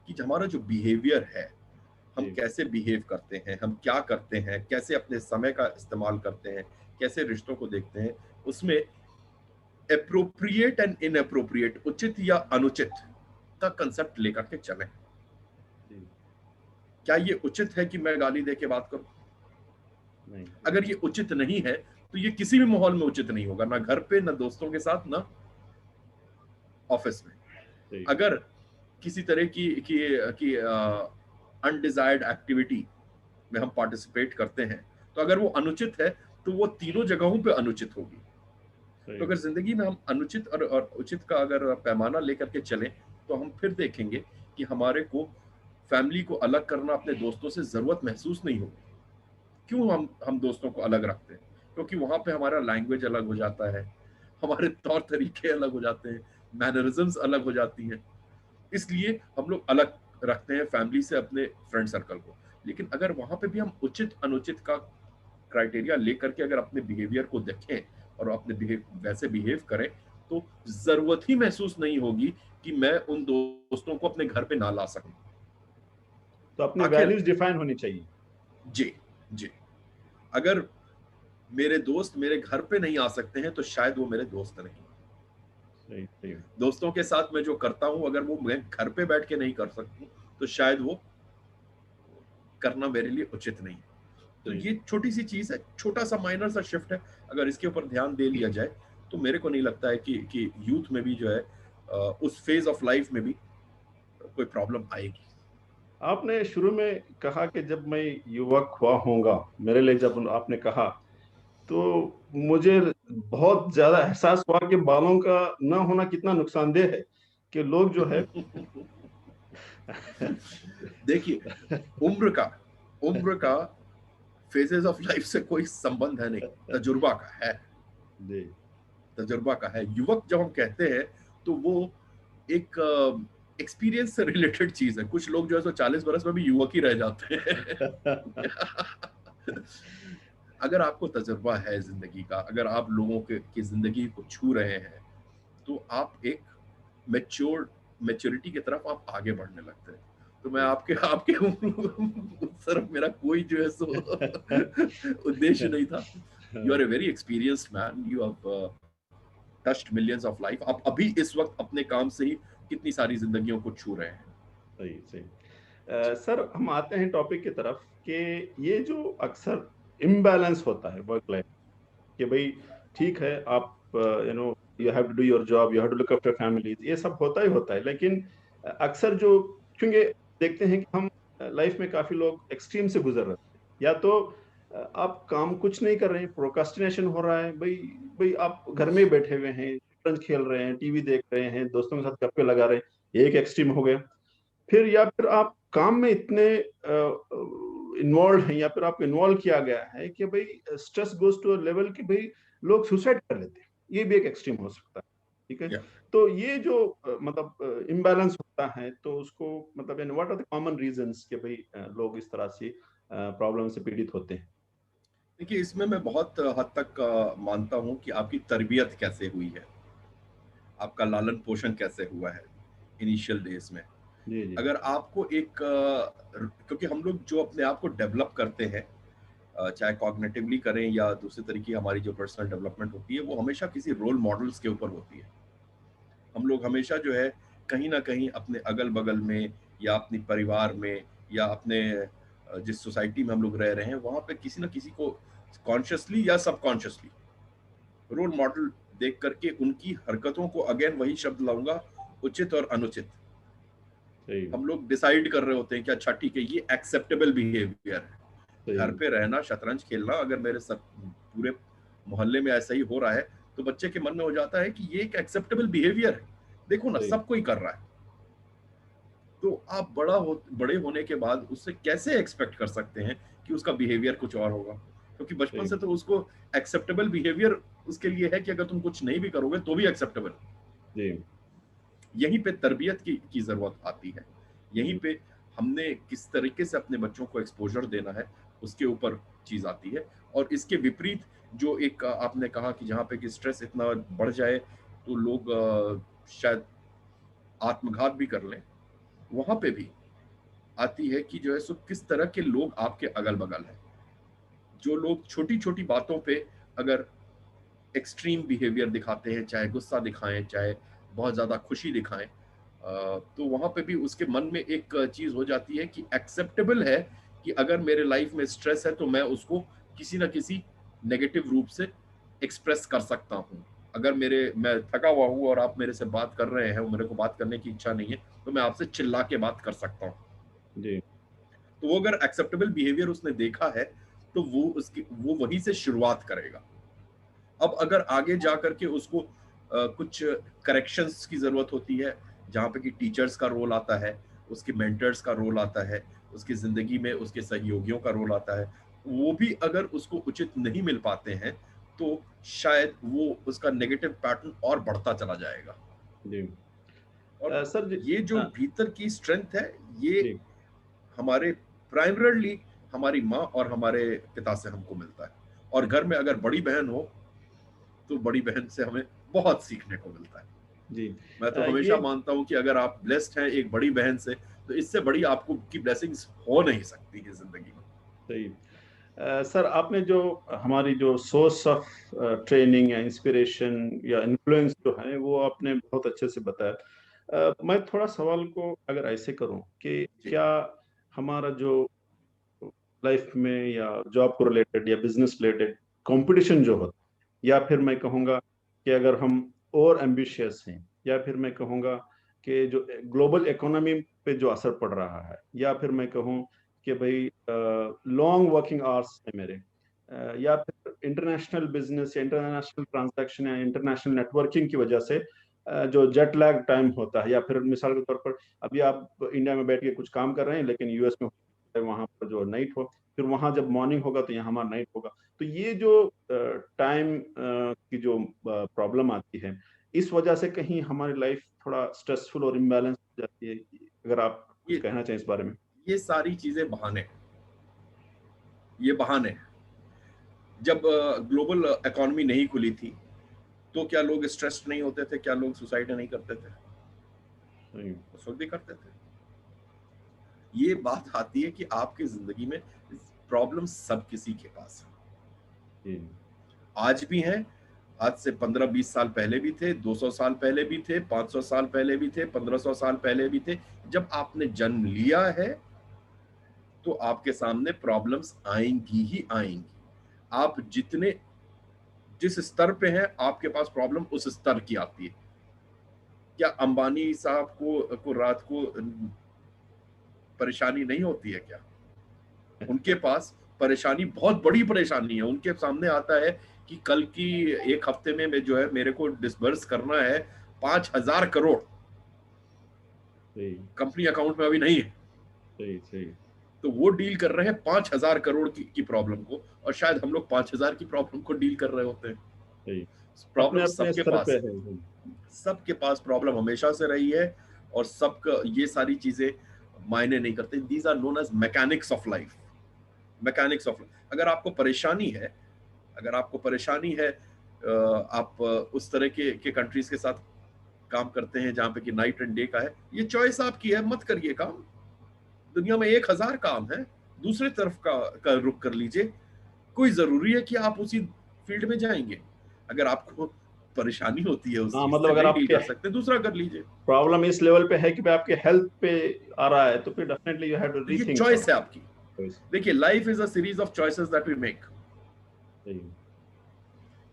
कि हमारा जो बिहेवियर है, हम जी। कैसे बिहेव करते हैं, हम क्या करते हैं, कैसे अपने समय का इस्तेमाल करते हैं, कैसे रिश्तों को देखते हैं, उसमें अप्रोप्रिएट एंड इनअप्रोप्रिएट, उचित या अनुचित का कंसेप्ट लेकर के चलें। जी। क्या ये उचित है कि मैं गाली दे के बात करूं? नहीं। अगर ये उचित नहीं है, तो ये किसी भी माहौल में उचित नहीं होगा, ना घर पे, ना दोस्तों के साथ, ना ऑफिस में। सही। अगर किसी तरह की अनडिजायर्ड एक्टिविटी में हम पार्टिसिपेट करते हैं, तो अगर वो अनुचित है, तो वो तीनों जगहों पे अनुचित होगी। तो सही। अगर जिंदगी में हम अनुचित और उचित का अगर पैमाना लेकर के चलें, तो हम फिर देखेंगे कि हमारे को फैमिली को अलग करना अपने दोस्तों से जरूरत महसूस नहीं होगी। क्यों हम दोस्तों को अलग रखते हैं? क्योंकि वहां पे हमारा लैंग्वेज अलग हो जाता है, हमारे तौर तरीके अलग हो जाते हैं, मैनरिज्म्स अलग हो जाती हैं। इसलिए हम लोग अलग रखते हैं फैमिली से अपने फ्रेंड सर्कल को। लेकिन अगर वहां पे भी हम उचित अनुचित का क्राइटेरिया लेकर के अगर अपने बिहेवियर को देखें और अपने वैसे बिहेव करें, तो जरूरत ही महसूस नहीं होगी कि मैं उन दोस्तों को अपने घर पे ना ला सकूं। तो अपनी आखिर वैल्यूज डिफाइन होनी चाहिए। जी, जी, अगर मेरे दोस्त मेरे घर पे नहीं आ सकते हैं तो शायद वो मेरे दोस्त नहीं। सही सही। दोस्तों के साथ मैं जो करता हूं अगर वो मैं घर पे बैठ के नहीं कर सकूं तो शायद वो करना मेरे लिए उचित नहीं। तो सही। ये छोटी सी चीज है, छोटा सा माइनर सा शिफ्ट है, अगर इसके ऊपर ध्यान दे लिया जाए तो मेरे को नहीं लगता है कि यूथ में भी जो है उस फेज ऑफ लाइफ में भी कोई प्रॉब्लम आएगी। आपने शुरू में कहा कि जब मैं युवक हुआ होऊंगा, मेरे लिए जब आपने कहा, तो मुझे बहुत ज्यादा एहसास हुआ कि बालों का ना होना कितना नुकसानदेह है, कि लोग जो है देखिए, उम्र का उम्र का फेजेस ऑफ लाइफ से कोई संबंध है नहीं, तजुर्बा का है। जी तजुर्बा का है। युवक जब हम कहते हैं तो वो एक एक्सपीरियंस से रिलेटेड चीज है। कुछ लोग जो है सो 40 बरस में भी युवक ही रह जाते हैं। अगर आपको तजुर्बा है जिंदगी का, अगर आप लोगों के की जिंदगी को छू रहे हैं, तो आप एक मैच्योर मैच्योरिटी की तरफ आप आगे बढ़ने लगते हैं। तो मैं जी। आपके आपके उस तरफ मेरा कोई जो है सो उद्देश्य नहीं था। You are a very experienced man, you have touched millions of life. आप अभी इस वक्त अपने काम से ही कितनी सारी जिंदगियों को छू रहे हैं। सही सही। जी, सर, हम आते हैं टॉपिक की तरफ कि ये जो अक्सर इम्बैलेंस होता है वर्क लाइफ, कि भाई ठीक है, आप you have to do your job, you have to look after families, ये सब होता ही होता है, लेकिन अक्सर जो, क्योंकि देखते हैं कि हम लाइफ में काफी लोग एक्सट्रीम से गुजर रहे हैं, या तो आप काम कुछ नहीं कर रहे हैं, प्रोकास्टिनेशन हो रहा है, भाई भाई आप घर में ही बैठे हुए हैं, शतरंज खेल रहे हैं, टीवी देख रहे हैं, दोस्तों के साथ गप्पे लगा रहे हैं, ये एक एक्सट्रीम हो गया। फिर या फिर आप काम में इतने इन्वॉल्व हैं, या फिर आपको इन्वॉल्व किया गया है कि भाई स्ट्रेस गोज टू लेवल कि भाई लोग सुसाइड कर लेते हैं, ये भी एक एक्सट्रीम हो सकता है। ठीक है। या तो ये जो मतलब इम्बैलेंस होता है, तो उसको मतलब what are the common reasons कि भाई लोग इस तरह से प्रॉब्लम से पीड़ित होते हैं। देखिए, इसमें मैं बहुत हद तक मानता हूं कि आपकी तरबियत कैसे हुई है, आपका लालन पोषण कैसे हुआ है इनिशियल डेज में। जी जी। अगर आपको एक क्योंकि हम लोग जो अपने आप को डेवलप करते हैं, चाहे कॉग्निटिवली करें या दूसरे तरीके हमारी जो पर्सनल डेवलपमेंट होती है, वो हमेशा किसी रोल मॉडल्स के ऊपर होती है। हम लोग हमेशा जो है कहीं ना कहीं अपने अगल बगल में या अपने परिवार में या अपने जिस सोसाइटी में हम लोग रह रहे हैं वहां पे किसी ना किसी को कॉन्शियसली या सबकॉन्शियसली रोल मॉडल देख करके उनकी हरकतों को, अगेन वही शब्द लाऊंगा, उचित और अनुचित, सही हम लोग डिसाइड कर रहे होते हैं कि अच्छा ठीक है ये एक्सेप्टेबल बिहेवियर है। सही। घर पे रहना, शतरंज खेलना, अगर मेरे सब पूरे मोहल्ले में ऐसा ही हो रहा है तो बच्चे के मन में हो जाता है कि ये एक एक्सेप्टेबल बिहेवियर है, देखो ना सही सब कोई कर रहा है। तो आप बड़े होने के बाद उससे कैसे एक्सपेक्ट कर सकते हैं कि उसका बिहेवियर कुछ और होगा, क्योंकि बचपन सही। से तो उसको एक्सेप्टेबल बिहेवियर उसके लिए है कि अगर तुम कुछ नहीं भी करोगे तो भी एक्सेप्टेबल। जी। यहीं पे तरबियत की जरूरत आती है। यहीं हम्म। पे हमने किस तरीके से अपने बच्चों को एक्सपोजर देना है उसके ऊपर चीज आती है। और इसके विपरीत जो एक आपने कहा कि जहाँ पे कि स्ट्रेस इतना बढ़ जाए तो लोग शायद आत्मघात भी कर लें, वहां पे भी आती है कि जो है सो किस तरह के लोग आपके अगल बगल हैं। जो लोग छोटी छोटी बातों पे अगर एक्सट्रीम बिहेवियर दिखाते हैं, चाहे गुस्सा दिखाएं, चाहे बहुत ज्यादा खुशी दिखाएं, तो वहां पे भी उसके मन में एक चीज हो जाती है कि एक्सेप्टेबल है कि अगर मेरे लाइफ में स्ट्रेस है तो मैं उसको किसी ना किसी नेगेटिव रूप से एक्सप्रेस कर सकता हूँ। अगर मैं थका हुआ हूँ और आप मेरे से बात कर रहे हैं, मेरे को बात करने की इच्छा नहीं है, तो मैं आपसे चिल्ला के बात कर सकता हूँ। जी। तो वो अगर एक्सेप्टेबल बिहेवियर उसने देखा है तो वो वहीं से शुरुआत करेगा। अब अगर आगे जा करके उसको कुछ करेक्शंस की जरूरत होती है, जहाँ पे कि टीचर्स का रोल आता है, उसके मेंटर्स का रोल आता है, उसकी जिंदगी में उसके सहयोगियों का रोल आता है, वो भी अगर उसको उचित नहीं मिल पाते हैं तो शायद वो उसका नेगेटिव पैटर्न और बढ़ता चला जाएगा। जी। और सर जी। ये जो हाँ। भीतर की स्ट्रेंथ है, ये जी। हमारे प्राइमरली हमारी माँ और हमारे पिता से हमको मिलता है, और घर में अगर बड़ी बहन हो तो बड़ी बहन से हमें बहुत सीखने को मिलता है। जी। मैं तो हमेशा ये मानता हूँ कि अगर आप ब्लेस्ड हैं एक बड़ी बहन से, तो इससे बड़ी आपको की ब्लेसिंग्स हो नहीं सकती है जिंदगी में। सही। सर, आपने जो हमारी जो सोर्स ऑफ ट्रेनिंग या इंस्पिरेशन या इन्फ्लुएंस जो है वो आपने बहुत अच्छे से बताया। मैं थोड़ा सवाल को अगर ऐसे करूं कि जी क्या हमारा जो लाइफ में या जॉब को रिलेटेड या बिजनेस रिलेटेड कंपटीशन जो होता है, या फिर मैं कहूँगा कि अगर हम और एम्बिशियस हैं, या फिर मैं कहूँगा कि जो ग्लोबल इकोनॉमी पे जो असर पड़ रहा है, या फिर मैं कहूँ कि भाई लॉन्ग वर्किंग आवर्स है मेरे, या फिर इंटरनेशनल बिजनेस या इंटरनेशनल ट्रांजैक्शन या इंटरनेशनल नेटवर्किंग की वजह से जो जेट लैग टाइम होता है, या फिर मिसाल के तौर पर अभी आप इंडिया में बैठ के कुछ काम कर रहे हैं लेकिन यूएस में वहां पर जो नाइट हो, फिर वहां जब मॉर्निंग होगा तो यहाँ हमारा नाइट होगा। तो ये जो टाइम की जो प्रॉब्लम आती है, इस वजह से कहीं हमारी लाइफ थोड़ा स्ट्रेसफुल और इम्बैलेंस हो जाती है। अगर आप कुछ ये कहना चाहें इस बारे में। ये सारी चीजें बहाने हैं, ये बहाने हैं। जब ग्लोबल इकोनॉमी नहीं खुली थी तो क्या लोग स्ट्रेस्ड नहीं होते थे? क्या लोग सुसाइड नहीं करते थे? सही। उस वक्त भी करते थे। ये बात आती है कि आपकी जिंदगी में प्रॉब्लम सब किसी के पास है, जी। आज भी हैं। आज से 15-20 साल पहले भी थे, 200 साल पहले भी थे, 500 साल पहले भी थे, 1500 साल पहले भी थे। जब आपने जन्म लिया है तो आपके सामने प्रॉब्लम्स आएंगी ही आएंगी। आप जिस स्तर पे हैं आपके पास प्रॉब्लम उस स्तर की आती है। क्या अंबानी साहब को रात को परेशानी नहीं होती है क्या? उनके पास परेशानी, बहुत बड़ी परेशानी है। उनके सामने आता है कि कल की एक हफ्ते में मैं जो है मेरे को डिसबर्स करना है 5,000 करोड़, सही। कंपनी अकाउंट में अभी नहीं है। सही। सही। तो वो डील कर रहे हैं 5,000 करोड़ की प्रॉब्लम को, और शायद हम लोग 5,000 की प्रॉब्लम को डील कर रहे होते हैं। सही। अपने प्रॉब्लम अपने सबके स्तर पे पास है। है, सबके पास प्रॉब्लम हमेशा से रही है, और सबका ये सारी चीजें मायने नहीं करते। These are known as mechanics of life. Mechanics of, अगर आपको परेशानी है, अगर आपको परेशानी है, आप उस तरह के कंट्रीज के साथ काम करते हैं जहां पे कि नाइट एंड डे का है, ये चॉइस आपकी है, मत करिए काम। दुनिया में 1,000 काम है, दूसरे तरफ का रुख कर लीजिए। कोई जरूरी है कि आप उसी फील्ड में जाएंगे? अगर आपको परेशानी होती है उस हाँ, चीज मतलब से, अगर नहीं डील आपके कर सकते, दूसरा कर लीजिए। प्रॉब्लम इस लेवल पे है कि भाई आपके हेल्थ पे आ रहा है, तो फिर डेफिनेटली यू हैव टू तो ये रीथिंक चॉइस है आपकी। समथिंग। देखिए, life is a series of choices that we make. सही। जी।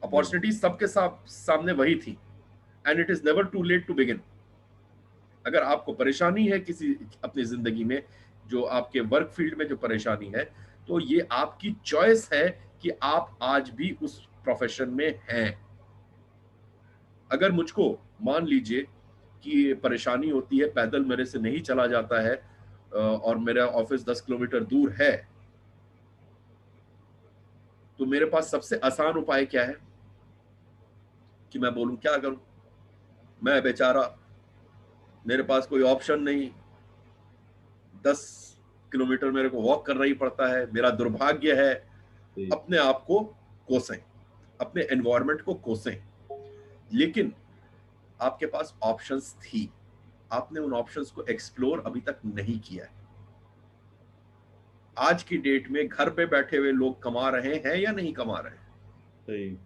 अपॉर्चुनिटी सबके सामने वही थी, and it is never too late to begin. अगर आपको परेशानी है किसी अपनी जिंदगी में, जो आपके वर्क फील्ड में जो परेशानी है, तो ये आपकी चॉइस है कि आप आज भी उस प्रोफेशन में हैं। अगर मुझको मान लीजिए कि परेशानी होती है, पैदल मेरे से नहीं चला जाता है, और मेरा ऑफिस 10 किलोमीटर दूर है, तो मेरे पास सबसे आसान उपाय क्या है कि मैं बोलूं क्या करूं? मैं बेचारा, मेरे पास कोई ऑप्शन नहीं, 10 किलोमीटर मेरे को वॉक करना ही पड़ता है, मेरा दुर्भाग्य है। जी। अपने आप को कोसें, अपने एनवायरनमेंट को कोसें। लेकिन आपके पास ऑप्शंस थी, आपने उन ऑप्शंस को एक्सप्लोर अभी तक नहीं किया है। आज की डेट में घर पे बैठे हुए लोग कमा रहे हैं या नहीं कमा रहे हैं? सही।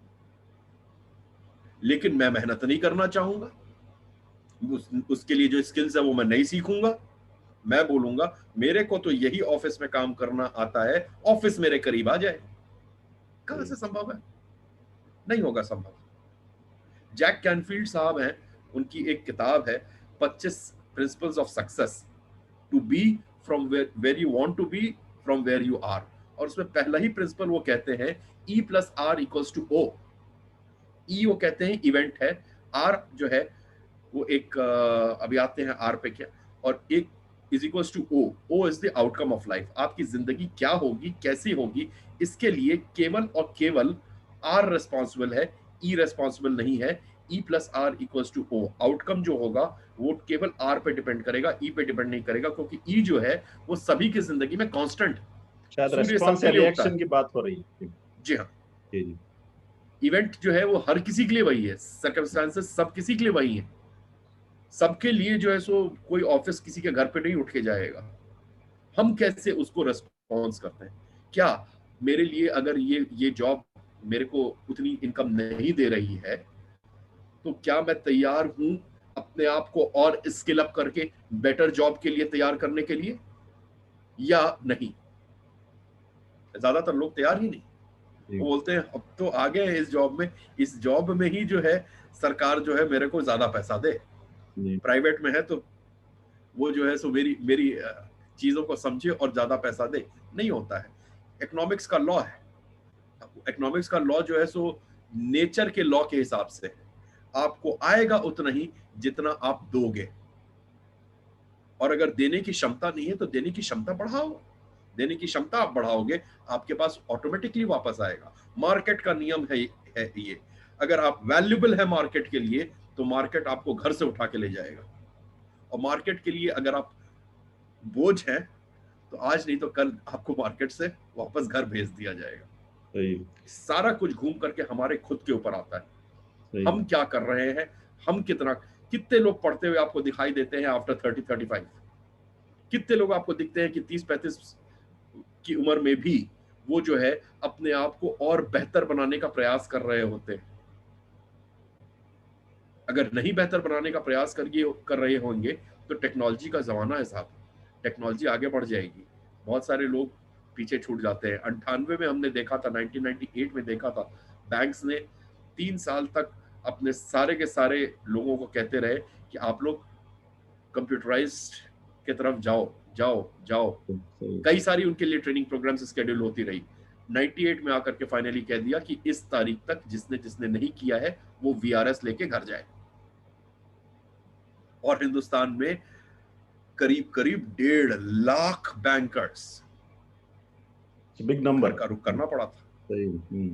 लेकिन मैं मेहनत नहीं करना चाहूंगा, उसके लिए जो स्किल्स है वो मैं नहीं सीखूंगा। मैं बोलूंगा मेरे को तो यही ऑफिस में काम करना आता है, ऑफिस मेरे करीब आ जाए। कहां सही। से संभव है? नहीं होगा संभव। जैक कैनफील्ड साहब हैं, उनकी एक किताब है 25 principles of success to be from where you want to be from where you are. और उसमें पहला ही प्रिंसिपल वो कहते हैं E+R=O। ई वो कहते हैं इवेंट है, आर जो है वो एक, अभी आते हैं आर पे क्या, और एक is equals to O. O is the outcome of life. आपकी जिंदगी क्या होगी, कैसी होगी, इसके लिए केवल और केवल आर रिस्पॉन्सिबल है, ई रेस्पॉन्सिबल नहीं है। E plus R equals to O. Outcome जो होगा वो केवल आर पे डिपेंड करेगा, ई पे डिपेंड नहीं करेगा, क्योंकि ई जो है वो सभी की जिंदगी में कांस्टेंट। शायद सूर्य रेस्पॉन्स सबके या लिए उगता रिएक्शन है। की बात हो रही है। जी हाँ, जी जी। इवेंट जो है वो हर किसी के लिए वही है, सर्कमस्टांसेस सब किसी के लिए वही है। सबके लिए जो है सो कोई ऑफिस किसी के घर पे नहीं उठ के जाएगा। हम कैसे उसको रेस्पॉन्स करते हैं? क्या मेरे लिए अगर ये जॉब मेरे को उतनी इनकम नहीं दे रही है, तो क्या मैं तैयार हूं अपने आप को और स्किल अप करके बेटर जॉब के लिए तैयार करने के लिए, या नहीं? ज्यादातर लोग तैयार ही नहीं। वो बोलते हैं अब तो आ गए हैं इस जॉब में, इस जॉब में ही जो है सरकार जो है मेरे को ज्यादा पैसा दे। प्राइवेट में है तो वो जो है सो मेरी मेरी चीजों को समझे और ज्यादा पैसा दे। नहीं होता है। इकोनॉमिक्स का लॉ है। इकोनॉमिक्स का लॉ जो है सो नेचर के लॉ के हिसाब से आपको आएगा उतना ही जितना आप दोगे, और अगर देने की क्षमता नहीं है तो देने की क्षमता बढ़ाओ। देने की क्षमता आप बढ़ाओगे, आपके पास ऑटोमेटिकली वापस आएगा। मार्केट का नियम है ये। अगर आप वैल्यूबल है मार्केट के लिए, तो मार्केट आपको घर से उठा के ले जाएगा, और मार्केट के लिए अगर आप बोझ हैं, तो आज नहीं तो कल आपको मार्केट से वापस घर भेज दिया जाएगा। सही। सारा कुछ घूम करके हमारे खुद के ऊपर आता है। सही। हम क्या कर रहे हैं, हम कितने लोग पढ़ते हुए आपको दिखाई देते हैं आफ्टर 30-35? कितने लोग आपको दिखते हैं कि 30-35 की उम्र में भी वो जो है अपने आप को और बेहतर बनाने का प्रयास कर रहे होते हैं? अगर नहीं बेहतर बनाने का प्रयास कर रहे होंगे तो टेक्नोलॉजी का जमाना है साहब, टेक्नोलॉजी आगे बढ़ जाएगी, बहुत सारे लोग पीछे छूट जाते हैं। 98 में हमने देखा था, 1998 में देखा था, बैंक्स ने 3 साल तक अपने सारे के सारे लोगों को कहते रहे कि आप लोग कंप्यूटराइज्ड की तरफ जाओ जाओ जाओ। कई सारी उनके लिए ट्रेनिंग प्रोग्राम्स शेड्यूल होती रही। 98 में आकर के फाइनली कह दिया कि इस तारीख तक जिसने जिसने नहीं किया है वो वीआरएस लेके घर जाए। और हिंदुस्तान में करीब करीब 1.5 लाख बैंकर्स, बिग नंबर का रुख करना पड़ा था। सही।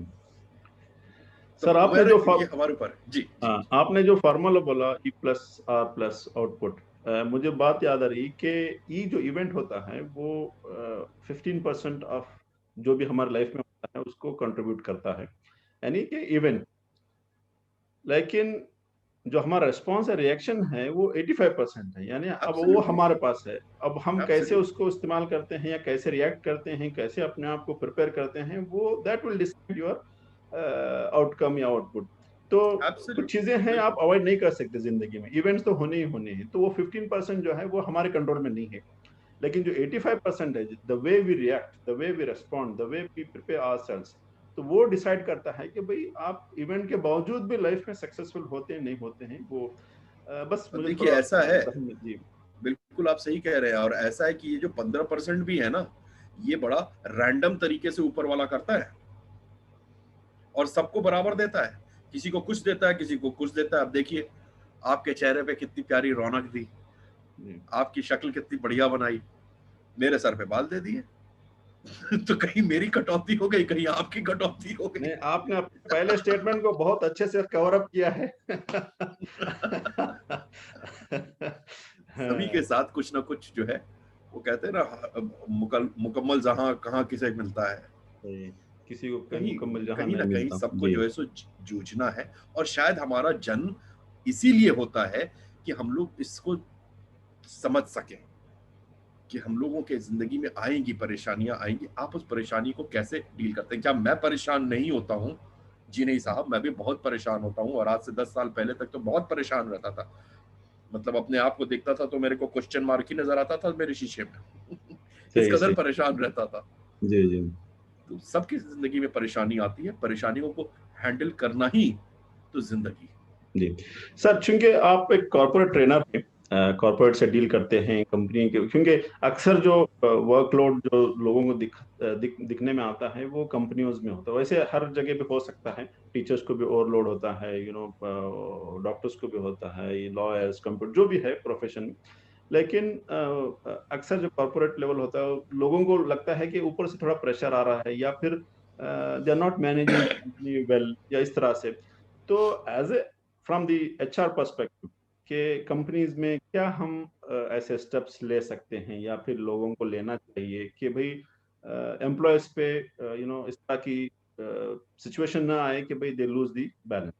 तो सर आपने जो ये हमारे ऊपर जी, हाँ, आपने जो फॉर्मूला बोला E plus R plus output, मुझे बात याद आ रही कि ई जो इवेंट होता है वो 15% ऑफ जो भी हमारे लाइफ में होता है उसको कंट्रीब्यूट करता है, यानी कि इवेंट। लेकिन जो हमारा रिस्पॉन्स है, रिएक्शन है, वो 85% है, यानी अब वो हमारे पास है। अब हम कैसे उसको इस्तेमाल करते हैं या कैसे रिएक्ट करते हैं, कैसे अपने आप को प्रिपेयर करते हैं, वो that will decide your outcome या आउटपुट। तो कुछ चीजें हैं आप अवॉइड नहीं कर सकते जिंदगी में, इवेंट्स तो होने ही होने हैं। तो वो 15% जो है वो हमारे कंट्रोल में नहीं है, लेकिन जो 85% है, the way we react, the way we respond, the way we prepare ourselves, तो वो डिसाइड करता है कि भाई आप इवेंट के बावजूद भी लाइफ में सक्सेसफुल होते हैं नहीं होते हैं। वो बस मुझे देखिए ऐसा है, जी बिल्कुल आप सही कह रहे हैं। और ऐसा है कि ये जो 15% भी है ना, ये बड़ा रैंडम तरीके से ऊपर वाला करता है और सबको बराबर देता है। किसी को कुछ देता है, किसी को कुछ देता है। अब देखिए आपके चेहरे पे कितनी प्यारी रौनक दी, आपकी शक्ल कितनी बढ़िया बनाई, मेरे सर पे बाल दे दिए। तो कहीं मेरी कटौती हो गई, कहीं आपकी कटौती हो गई। नहीं, आपने अपने पहले स्टेटमेंट को बहुत अच्छे से कवर अप किया है। सभी के साथ कुछ ना कुछ जो है, वो कहते हैं ना, मुकम्मल जहां कहाँ किसे मिलता है, किसी को कहीं मुकम्मल जहां कहीं ना नहीं कहीं मिलता। सबको जो है सो जूझना है। और शायद हमारा जन्म इसीलिए होता है कि हम लोग इसको समझ सकें कि हम लोगों के जिंदगी में आएंगी परेशानियां आएंगी, आप उस परेशानी को कैसे डील करते हैं। क्या मैं परेशान नहीं होता हूँ? जी नहीं साहब, मैं भी बहुत परेशान होता हूँ, और आज से 10 साल पहले तक तो बहुत परेशान रहता था। मतलब अपने आप को देखता था तो मेरे को क्वेश्चन मार्क ही नजर आता था मेरे शीशे में। इस कदर परेशान रहता था। जी जी। तो सबकी जिंदगी में परेशानी आती है, परेशानियों को हैंडल करना ही तो जिंदगी। जी सर, चूंकि आप एक कॉर्पोरेट ट्रेनर हैं, कॉर्पोरेट से डील करते हैं कंपनी के, क्योंकि अक्सर जो वर्कलोड जो लोगों को दिखने में आता है वो कंपनियों में होता है। वैसे हर जगह पे हो सकता है, टीचर्स को भी ओवरलोड होता है, डॉक्टर्स को भी होता है, लॉयर्स, कंप्यूटर जो भी है प्रोफेशन। लेकिन अक्सर जो कॉर्पोरेट लेवल होता है, लोगों को लगता है कि ऊपर से थोड़ा प्रेशर आ रहा है, या फिर they are not managing well, या इस तरह से। तो as a from the HR perspective कि कंपनीज में क्या हम ऐसे स्टेप्स ले सकते हैं या फिर लोगों को लेना चाहिए कि भाई एम्प्लॉयज पे इस तरह की सिचुएशन ना आए कि भाई they lose the balance.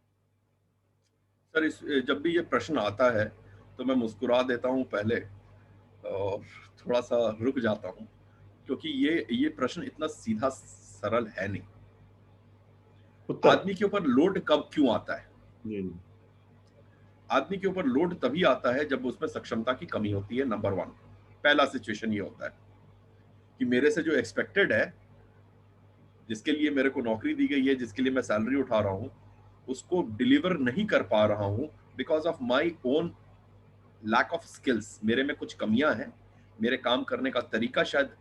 Sir जब भी ये प्रश्न आता है तो मैं मुस्कुरा देता हूँ पहले और थोड़ा सा रुक जाता हूँ, क्योंकि ये प्रश्न इतना सीधा सरल है नहीं। उत्तर। आदमी के ऊपर लोड कब क्यों आता है? जी आदमी के ऊपर लोड तभी आता है जब उसमें सक्षमता की कमी होती है। नंबर वन, पहला सिचुएशन ये होता है कि मेरे से जो एक्सपेक्टेड है, जिसके लिए मेरे को नौकरी दी गई है, जिसके लिए मैं सैलरी उठा रहा हूं, उसको डिलीवर नहीं कर पा रहा हूं because of my own lack of skills. मेरे में कुछ कमियां हैं, मेरे काम करने का तरीका शायद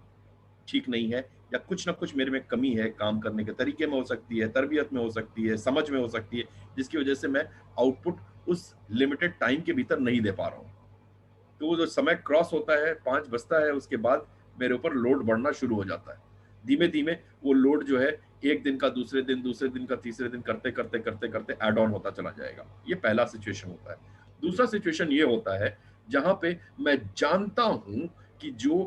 ठीक नहीं है, या कुछ ना कुछ मेरे में कमी है। काम करने के तरीके में हो सकती है, तरबियत में हो सकती है, समझ में हो सकती है, जिसकी वजह से मैं आउटपुट उस लिमिटेड टाइम के भीतर नहीं दे पा रहा हूँ। तो वो जो समय क्रॉस होता है, 5 बजता है, उसके बाद मेरे ऊपर लोड बढ़ना शुरू हो जाता है। धीमे धीमे वो लोड जो है एक दिन का दूसरे दिन का तीसरे दिन करते करते करते करते एड ऑन होता चला जाएगा। ये पहला सिचुएशन होता है। दूसरा सिचुएशन ये होता है जहां पे मैं जानता हूं कि जो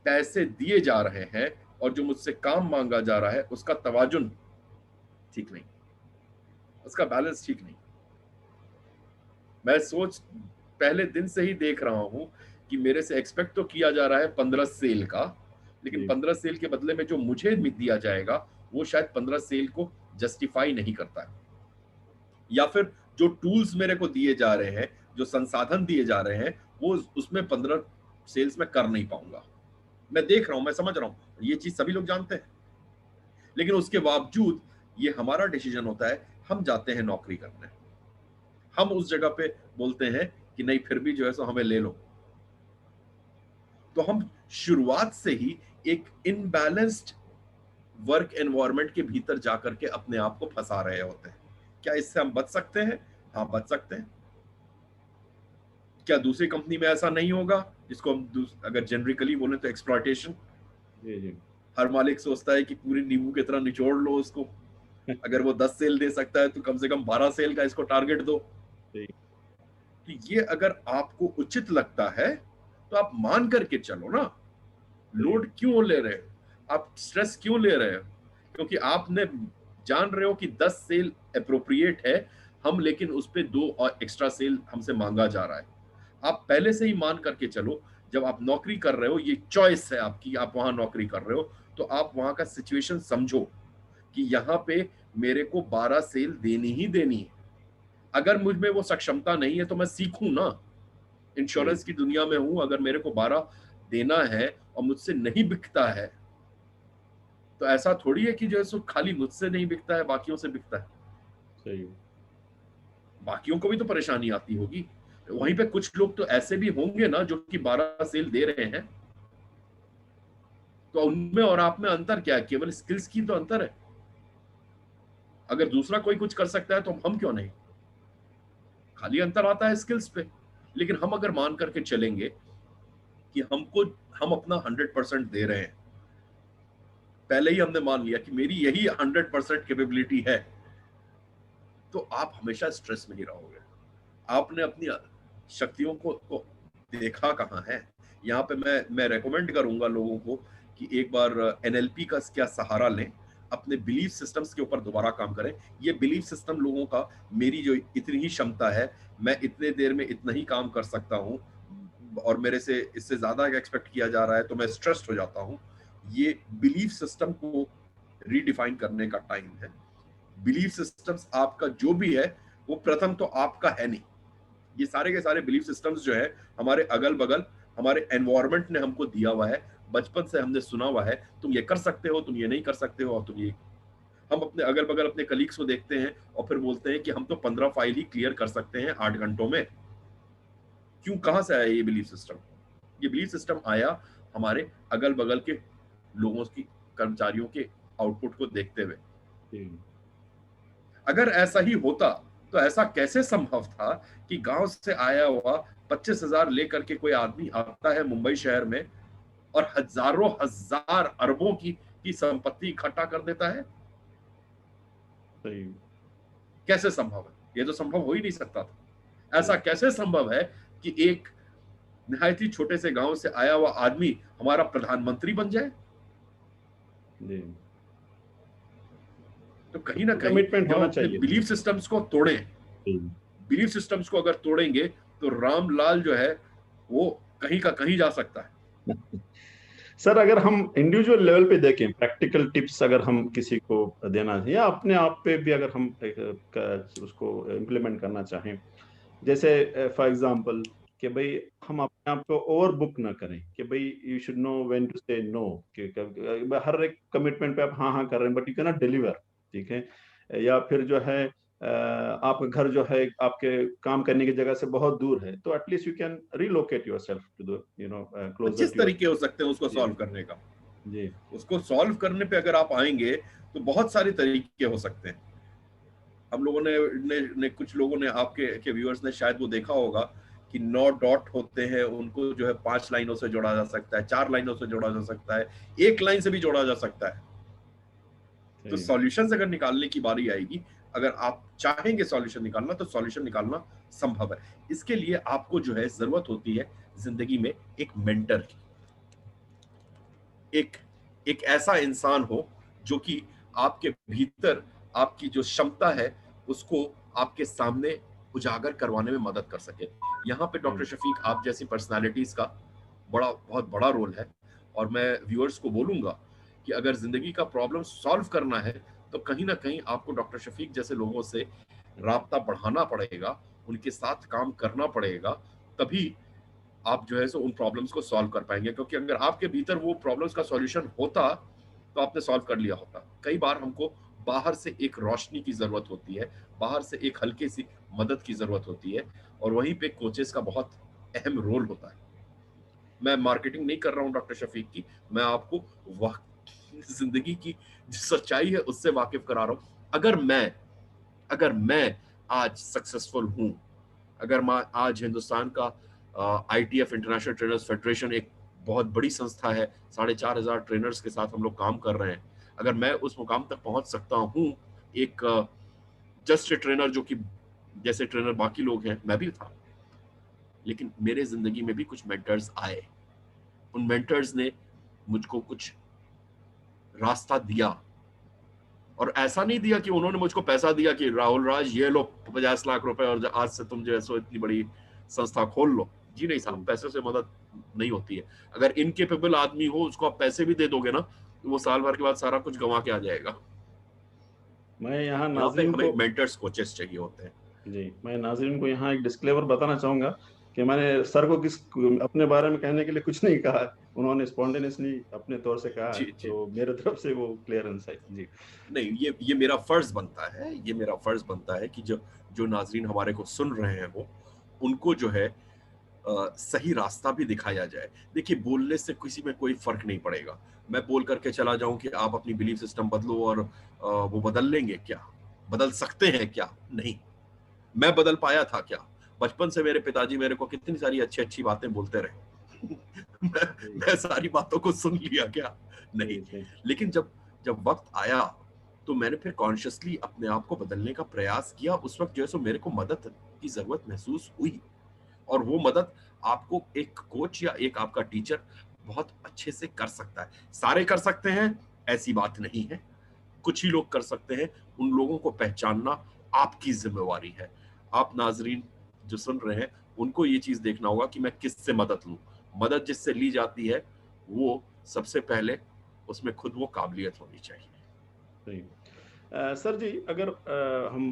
पैसे दिए जा रहे हैं और जो मुझसे काम मांगा जा रहा है उसका तवाजुन ठीक नहीं, उसका बैलेंस ठीक नहीं। मैं सोच पहले दिन से ही देख रहा हूं कि मेरे से एक्सपेक्ट तो किया जा रहा है 15 सेल का, लेकिन जी 15 सेल के बदले में जो मुझे दिया जाएगा वो शायद 15 सेल को जस्टिफाई नहीं करता है। या फिर जो टूल्स मेरे को दिए जा रहे हैं, जो संसाधन दिए जा रहे हैं, वो उसमें 15 सेल्स में कर नहीं पाऊंगा। मैं देख रहा हूं, मैं समझ रहा हूं, ये चीज सभी लोग जानते हैं, लेकिन उसके बावजूद ये हमारा डिसीजन होता है। हम जाते हैं नौकरी करने, हम उस जगह पे बोलते हैं कि नहीं फिर भी जो है सो हमें ले लो। तो हम शुरुआत से ही एक इनबैलेंस्ड वर्क एनवायरनमेंट के भीतर जाकर के अपने आप को फंसा रहे होते हैं। क्या इससे हम बच सकते हैं? हाँ, बच सकते हैं। क्या दूसरी कंपनी में ऐसा नहीं होगा, जिसको हम अगर जेनरिकली बोले तो एक्सप्लॉयटेशन? जी जी हर मालिक सोचता है कि पूरी नींबू की तरह निचोड़ लो उसको। अगर वो 10 सेल दे सकता है तो कम से कम 12 सेल का इसको टारगेट दो। जी तो ये अगर आपको उचित लगता है तो आप मान करके चलो ना। जी लोड क्यों ले रहे हो? आप स्ट्रेस क्यों ले रहे हो? क्योंकि आपने जान रहे हो कि 10 सेल अप्रोप्रिएट है, हम लेकिन उस पे 2 और एक्स्ट्रा सेल हमसे मांगा जा रहा है। आप पहले से ही मान करके चलो। जब आप नौकरी कर रहे हो, ये चॉइस है आपकी, आप वहां नौकरी कर रहे हो, तो आप वहां का सिचुएशन समझो कि यहाँ पे मेरे को 12 सेल देनी ही देनी है। अगर मुझ में वो सक्षमता नहीं है तो मैं सीखूं ना। जी इंश्योरेंस की दुनिया में हूं, अगर मेरे को 12 देना है और मुझसे नहीं बिकता है, तो ऐसा थोड़ी है कि जो है सो खाली मुझसे नहीं बिकता है, बाकियों से बिकता है। सही। बाकियों को भी तो परेशानी आती होगी। वहीं पे कुछ लोग तो ऐसे भी होंगे ना जो कि 12 सेल दे रहे हैं। तो उनमें और आप में अंतर क्या है? केवल स्किल्स की तो अंतर है। अगर दूसरा कोई कुछ कर सकता है तो हम क्यों नहीं? खाली अंतर आता है स्किल्स पे। लेकिन हम अगर मान करके चलेंगे कि हम अपना 100% दे रहे हैं, पहले ही हमने मान लिया कि मेरी यही 100% कैपेबिलिटी है, तो आप हमेशा स्ट्रेस में ही रहोगे। आपने अपनी शक्तियों को देखा कहाँ है? यहाँ पे मैं रेकमेंड करूंगा लोगों को कि एक बार एनएलपी का क्या सहारा लें, अपने बिलीफ सिस्टम्स के ऊपर दोबारा काम करें। ये बिलीफ सिस्टम लोगों का, मेरी जो इतनी ही क्षमता है, मैं इतने देर में इतना ही काम कर सकता हूँ और मेरे से इससे ज्यादा एक्सपेक्ट किया जा रहा है तो मैं स्ट्रेस्ड हो जाता हूँ। ये बिलीफ सिस्टम को रीडिफाइन करने का टाइम है। बिलीफ सिस्टम्स आपका जो भी है वो प्रथम तो आपका है नहीं। ये सारे के सारे बिलीफ सिस्टम्स जो है हमारे अगल बगल, हमारे एनवायरमेंट ने हमको दिया हुआ है। बचपन से हमने सुना हुआ है तुम ये कर सकते हो, तुम ये नहीं कर सकते हो, और तुम ये। हम अपने अगल बगल अपने कलीग्स को देखते हैं और फिर बोलते हैं कि हम तो 15 फाइल ही क्लियर कर सकते हैं 8 घंटों में। क्यों, कहां से आया ये बिलीफ सिस्टम? ये बिलीफ सिस्टम आया हमारे अगल बगल के लोगों की, कर्मचारियों के आउटपुट को देखते हुए। जी अगर ऐसा ही होता तो ऐसा कैसे संभव था कि गांव से आया हुआ 25,000 लेकर के कोई आदमी आता है मुंबई शहर में और हजारों हजार अरबों की संपत्ति इकट्ठा कर देता है? सही। कैसे संभव है? ये तो संभव हो ही नहीं सकता था। ऐसा कैसे संभव है कि एक निहायत ही छोटे से गांव से आया हुआ आदमी हमारा प्रधानमंत्री बन जाए? जी। तो कहीं ना कहीं कमिटमेंट जब हम होना अपने चाहिए। बिलीफ सिस्टम्स को तोड़ें, जी। बिलीफ सिस्टम्स को अगर तोड़ेंगे तो रामलाल जो है वो कहीं का कहीं जा सकता है। सर, अगर हम इंडिविजुअल लेवल पे देखें, प्रैक्टिकल टिप्स अगर हम किसी को देना है या अपने आप पे भी अगर हम उसको इम्प्लीमेंट करना चाहें, जैसे फॉर एग्जांपल कि भाई हम अपने आप को ओवर बुक ना करें, कि भाई you should know when to say no, कि हर एक कमिटमेंट पे आप हाँ हाँ कर रहे हैं but you can not deliver, ठीक है। या फिर जो है आपका घर जो है आपके काम करने की जगह से बहुत दूर है, तो at least you can relocate yourself to the closer 25 to your. तरीके हो सकते हैं उसको जी सॉल्व करने का। जी उसको सॉल्व करने पे अगर आप आएंगे तो बहुत सारे तरीके हो सकते हैं। हम लोगों ने कुछ लोगों ने आपके के व्यूअर्स ने शायद वो देखा होगा कि 9 डॉट होते हैं, उनको जो है 5 लाइनों से जोड़ा जा सकता है, 4 लाइनों से जोड़ा जा सकता है, 1 लाइन से भी जोड़ा जा सकता है। तो सही। सॉल्यूशंस अगर निकालने की बारी आएगी, अगर आप चाहेंगे सॉल्यूशन निकालना, तो सॉल्यूशन निकालना संभव है। इसके लिए आपको जो है जरूरत होती है जिंदगी में एक मेंटर की। एक एक ऐसा इंसान हो जो कि आपके भीतर आपकी जो क्षमता है उसको आपके सामने उजागर करवाने में मदद कर सके। यहाँ पे डॉक्टर शफीक आप जैसी पर्सनालिटीज का बहुत बड़ा रोल है। और मैं व्यूअर्स को बोलूंगा कि अगर जिंदगी का प्रॉब्लम सॉल्व करना है तो कहीं ना कहीं आपको डॉक्टर शफीक जैसे लोगों से राब्ता बढ़ाना पड़ेगा, उनके साथ काम करना पड़ेगा, तभी आप जो है सो उन प्रॉब्लम्स को सॉल्व कर पाएंगे। क्योंकि अगर आपके भीतर वो प्रॉब्लम्स का सॉल्यूशन होता तो आपने सॉल्व कर लिया होता। कई बार हमको बाहर से एक रोशनी की जरूरत होती है, बाहर से एक हल्की सी मदद की जरूरत होती है, और वहीं पे कोचेस का बहुत अहम रोल होता है। मैं मार्केटिंग नहीं कर रहा हूं डॉक्टर शफीक की, मैं आपको वाह जिंदगी की जो सच्चाई है उससे वाकिफ करा रहा हूं। अगर मैं आज सक्सेसफुल हूं, अगर मैं आज हिंदुस्तान का ITF इंटरनेशनल ट्रेनर्स फेडरेशन एक बहुत बड़ी संस्था है, 4,500 ट्रेनर्स के साथ हम लोग काम कर रहे हैं, अगर मैं उस मुकाम तक पहुंच सकता हूं, एक जस्ट ट्रेनर जो कि जैसे ट्रेनर बाकी लोग हैं मैं भी था, लेकिन मेरे जिंदगी में भी कुछ मेंटर्स आए। उन मेंटर्स ने मुझको कुछ रास्ता दिया, और ऐसा नहीं दिया कि उन्होंने मुझको पैसा दिया कि राहुल राज ये लो 50 लाख रुपए और आज से तुम जो है सो इतनी बड़ी संस्था खोल लो। जी नहीं साहब, पैसे से मदद नहीं होती है। अगर इनकेपेबल आदमी हो उसको आप पैसे भी दे दोगे ना तो वो साल भर के बाद सारा कुछ गंवा के आ जाएगा। मैं यहाँ यहाँ पे नाजरीन हमें को मेंटर्स कोचेस चाहिए होते हैं। जी मैं नाजरीन को यहाँ एक डिस्क्लेमर बताना चाहूंगा कि मैंने सर को अपने बारे में कहने के लिए कुछ नहीं कहा। उन्होंने स्पॉन्टेनियसली अपने तौर से कहा है, जी जी। तो मेरे तरफ से वो क्लियरेंस है जी। नहीं, ये मेरा फर्ज बनता है, ये मेरा फर्ज बनता है कि जो जो नाजरीन हमारे को सुन रहे हैं वो उनको जो है सही रास्ता भी दिखाया जाए। देखिए, बोलने से किसी में कोई फर्क नहीं पड़ेगा। मैं बोल करके चला जाऊं कि आप अपनी बिलीफ सिस्टम बदलो और वो बदल लेंगे क्या? बदल सकते हैं क्या? नहीं। मैं बदल पाया था क्या? बचपन से मेरे पिताजी मेरे को कितनी सारी अच्छी अच्छी बातें बोलते रहे। जी मैं सारी बातों को सुन लिया क्या? नहीं। जी जी लेकिन जब जब वक्त आया तो मैंने फिर कॉन्शियसली अपने आप को बदलने का प्रयास किया। उस वक्त जो है सो मेरे को मदद की जरूरत महसूस हुई, और वो मदद आपको एक कोच या एक आपका टीचर बहुत अच्छे से कर सकता है। सारे कर सकते हैं ऐसी बात नहीं है, कुछ ही लोग कर सकते हैं। उन लोगों को पहचानना आपकी जिम्मेवारी है। आप नाजरीन जो सुन रहे हैं उनको ये चीज देखना होगा कि मैं किससे मदद लूं। मदद जिससे ली जाती है वो सबसे पहले उसमें खुद वो काबिलियत होनी चाहिए। सही। सर जी, अगर हम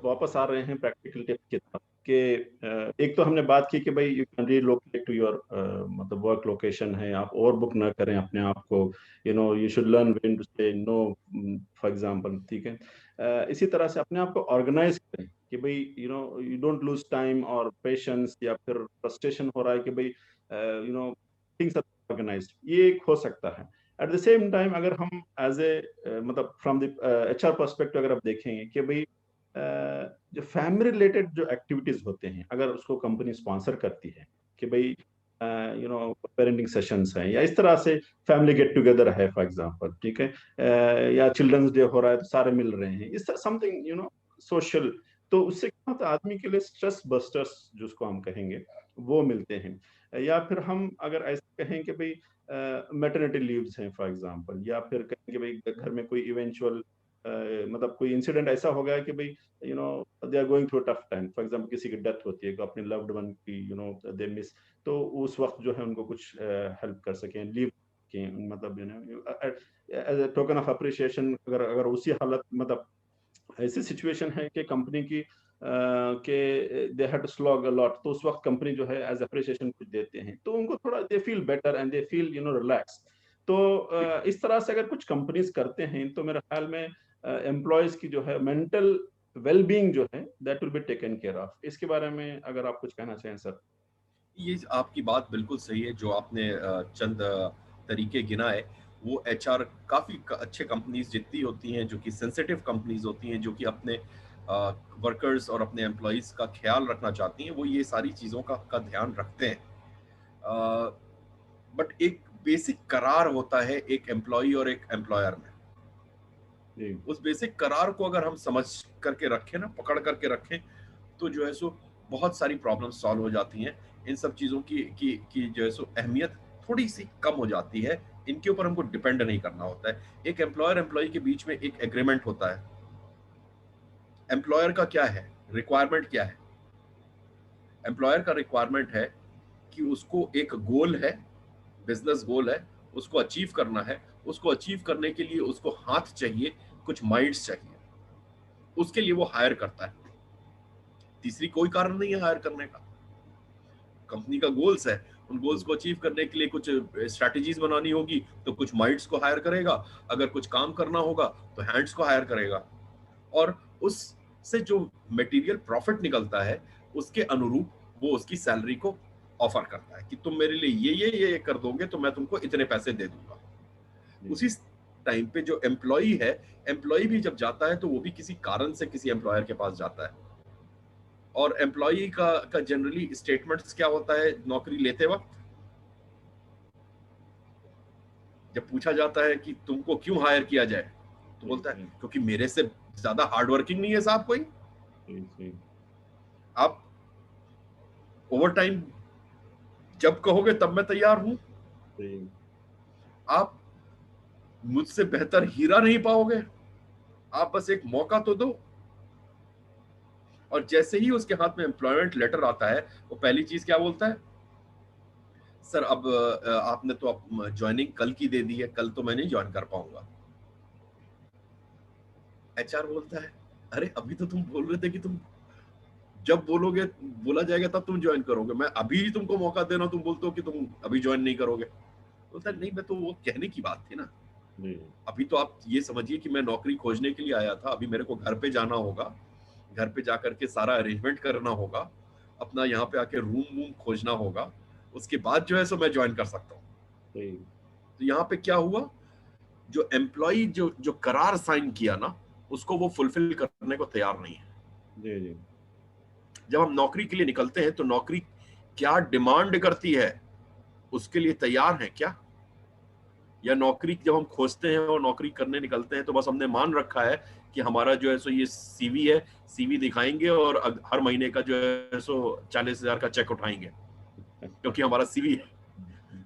वापस आ रहे हैं प्रैक्टिकल टिप्स की तरफ, कि एक तो हमने बात की कि भाई you can relocate to your मतलब वर्क लोकेशन है, आप ओवर बुक ना करें अपने आप को, you should learn when to say no, for example, ठीक है। इसी तरह से अपने आप को ऑर्गेनाइज करें कि भाई यू डोंट लूज टाइम और पेशेंस, या फिर फ्रस्ट्रेशन हो रहा है कि भाई थिंग्स आर ऑर्गेनाइज्ड, ये एक हो सकता है। एट द सेम टाइम अगर हम एज ए मतलब फ्रॉम द HR पर्सपेक्टिव अगर आप देखेंगे कि भाई जो फैमिली रिलेटेड जो एक्टिविटीज होते हैं, अगर उसको कंपनी स्पॉन्सर करती है कि भाई पेरेंटिंग सेशंस हैं, या इस तरह से फैमिली गेट टुगेदर है फॉर एग्जांपल, ठीक है, या चिल्ड्रंस डे हो रहा है तो सारे मिल रहे हैं, इस तरह समथिंग सोशल, तो उससे क्या होता है, आदमी के लिए स्ट्रेस बस्टर्स जिसको हम कहेंगे, वो मिलते हैं। या फिर हम अगर ऐसे कहें कि भई मैटरनिटी लीव्स हैं फॉर एग्ज़ाम्पल, या फिर कहें कि भई घर में कोई इवेंचुअल मतलब कोई इंसिडेंट ऐसा हो गया कि भई they are going through a tough time, for example किसी की डेथ होती है, तो अपने लव्ड वन की दे मिस, तो उस वक़्त जो है उनको कुछ हेल्प कर सकें, लीव के मतलब as a token of appreciation, अगर अगर उसी हालत मतलब ऐसी सिचुएशन है कि कंपनी की के they had to slog a lot, तो उस वक्त कंपनी जो है एज अप्रिसिएशन कुछ देते हैं, तो उनको थोड़ा they feel better and they feel relax. तो इस तरह से अगर कुछ कंपनीज करते हैं तो मेरे ख्याल में एम्प्लॉयज की जो है मेंटल वेल बीइंग जो है that will be taken care of. इसके बारे में अगर आप कुछ कहना चाहें सर। ये आपकी बात बिल्कुल सही है, जो आपने चंद तरीके गिनाए, वो एचआर काफ़ी अच्छे कंपनीज जितनी होती हैं, जो कि सेंसिटिव कंपनीज होती हैं, जो कि अपने वर्कर्स और अपने एम्प्लॉयज़ का ख्याल रखना चाहती हैं, वो ये सारी चीज़ों का ध्यान रखते हैं। बट एक बेसिक करार होता है एक एम्प्लॉय और एक एम्प्लॉयर में। जी उस बेसिक करार को अगर हम समझ करके रखें ना, पकड़ करके रखें, तो जो है सो बहुत सारी प्रॉब्लम सॉल्व हो जाती हैं। इन सब चीज़ों की जो है सो अहमियत थोड़ी सी कम हो जाती है। इनके ऊपर हमको डिपेंड नहीं करना होता है। एक एम्प्लॉयर एम्प्लॉय के बीच में एक एग्रीमेंट होता है। एम्प्लॉयर का क्या है, रिक्वायरमेंट क्या है? एम्प्लॉयर का रिक्वायरमेंट है कि उसको एक गोल है, बिजनेस गोल है, उसको अचीव करना है। उसको अचीव करने के लिए उसको हाथ चाहिए, कुछ माइंड्स चाहिए, उसके लिए वो हायर करता है। तीसरी कोई कारण नहीं है हायर करने का। कंपनी का गोल्स है, उन गोल्स को अचीव करने के लिए कुछ स्ट्रैटेजीज बनानी होगी, तो कुछ माइंड्स को हायर करेगा। अगर कुछ काम करना होगा तो हैंड्स को हायर करेगा, और उससे जो मटेरियल प्रॉफिट निकलता है, उसके अनुरूप वो उसकी सैलरी को ऑफर करता है कि तुम मेरे लिए ये कर दोगे तो मैं तुमको इतने पैसे दे दूंगा। जी उसी टाइम पे जो एम्प्लॉई है, एम्प्लॉई भी जब जाता है तो वो भी किसी कारण से किसी एम्प्लॉयर के पास जाता है। और एम्प्लॉई का जनरली स्टेटमेंट्स क्या होता है नौकरी लेते वक्त? जब पूछा जाता है कि तुमको क्यों हायर किया जाए, तो जी बोलता है जी क्योंकि मेरे से ज्यादा हार्ड वर्किंग नहीं है साहब कोई। जी जी आप ओवर टाइम जब कहोगे तब मैं तैयार हूं। जी आप मुझसे बेहतर हीरा नहीं पाओगे, आप बस एक मौका तो दो। और जैसे ही उसके हाथ में एम्प्लॉयमेंट लेटर आता है, वो पहली चीज क्या बोलता है? सर अब आपने तो ज्वाइनिंग कल की दे दी है, कल तो मैं नहीं ज्वाइन कर पाऊंगा। एचआर बोलता है अरे अभी तो तुम बोल रहे थे कि तुम जब बोलोगे, बोला जाएगा तब तुम ज्वाइन करोगे, मैं अभी ही तुमको मौका देना, तुम बोलते हो कि तुम अभी ज्वाइन नहीं करोगे। बोलता है नहीं, मैं तो वो कहने की बात थी ना। जी अभी तो आप ये समझिए कि मैं नौकरी खोजने के लिए आया था, अभी मेरे को घर पे जाना होगा, घर पे जाकर के सारा अरेंजमेंट करना होगा, अपना यहाँ पे आके रूम वूम खोजना होगा, उसके बाद जो है सो मैं ज्वाइन कर सकता हूँ। जी तो यहाँ पे क्या हुआ, जो एम्प्लॉय जो जो करार साइन किया ना, उसको वो फुलफिल करने को तैयार नहीं है। जी जी जब हम नौकरी के लिए निकलते हैं तो नौकरी क्या डिमांड करती है, उसके लिए तैयार है क्या? या नौकरी जब हम खोजते हैं और नौकरी करने निकलते हैं तो बस हमने मान रखा है कि हमारा जो है सो ये सीवी है, सीवी दिखाएंगे और हर महीने का जो है सो 40,000 का चेक उठाएंगे क्योंकि हमारा सीवी है।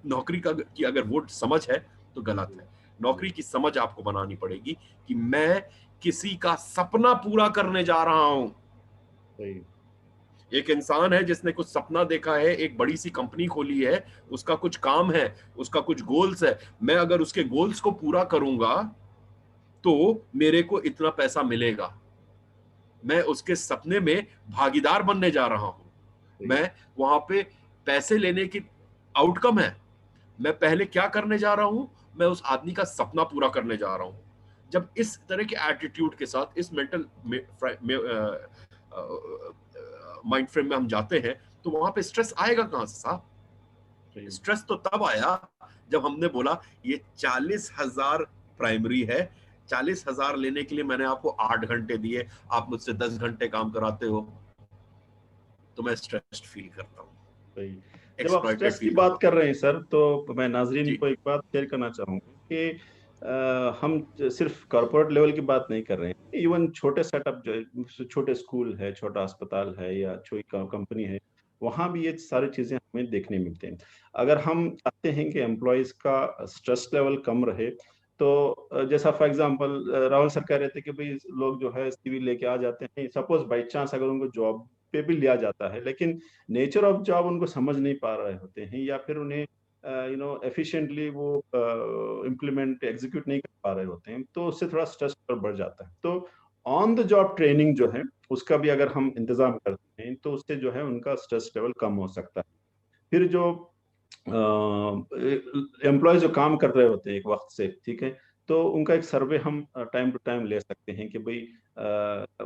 नौकरी का की अगर वो समझ है तो गलत है। जी नौकरी की समझ आपको बनानी पड़ेगी कि मैं किसी का सपना पूरा करने जा रहा हूं। सही एक इंसान है जिसने कुछ सपना देखा है, एक बड़ी सी कंपनी खोली है, उसका कुछ काम है, उसका कुछ गोल्स है। मैं अगर उसके गोल्स को पूरा करूंगा तो मेरे को इतना पैसा मिलेगा। मैं उसके सपने में भागीदार बनने जा रहा हूं। सही मैं वहां पे पैसे लेने की आउटकम है, मैं पहले क्या करने जा रहा हूं, मैं उस आदमी का सपना पूरा करने जा रहा हूं। जब इस तरह के एटीट्यूड के साथ, इस मेंटल माइंड फ्रेम में हम जाते हैं, तो वहां पे स्ट्रेस आएगा कहां से साहब? सही स्ट्रेस तो तब आया जब हमने बोला ये 40,000 प्राइमरी है, 40,000 लेने के लिए मैंने आपको 8 घंटे दिए, आप मुझसे 10 घंटे काम कराते हो, तो मैं स्ट्रेस्ड फील करता हूँ, सही। जब आप एक्सप्लॉइटेड स्ट्रेस की फील बात करता हूँ। कर रहे हैं सर, तो मैं नाज़रीन जी को एक बात शेयर करना चाहूँगा कि हम सिर्फ कॉर्पोरेट लेवल की बात नहीं कर रहे हैं, इवन छोटे सेटअप जो छोटे स्कूल है, छोटा अस्पताल है या छोटी कंपनी है, वहाँ भी ये सारी चीज़ें हमें देखने मिलते हैं। अगर हम चाहते हैं कि एम्प्लॉइज़ का स्ट्रेस लेवल कम रहे, तो जैसा फॉर एग्ज़ाम्पल राहुल सर कह रहे थे कि भई लोग जो है सीवी लेके आ जाते हैं, सपोज़ बाय चांस अगर उनको जॉब पे भी लिया जाता है, लेकिन नेचर ऑफ जॉब उनको समझ नहीं पा रहे होते हैं या फिर उन्हें एफिशिएंटली वो इम्प्लीमेंट एग्जीक्यूट नहीं कर पा रहे होते हैं, तो उससे थोड़ा स्ट्रेस और बढ़ जाता है। तो ऑन द जॉब ट्रेनिंग जो है, उसका भी अगर हम इंतज़ाम करते हैं, तो उससे जो है उनका स्ट्रेस लेवल कम हो सकता है। फिर जो एम्प्लॉइज़ जो काम कर रहे होते हैं एक वक़्त से, ठीक है? तो उनका एक सर्वे हम टाइम टू टाइम ले सकते हैं कि भई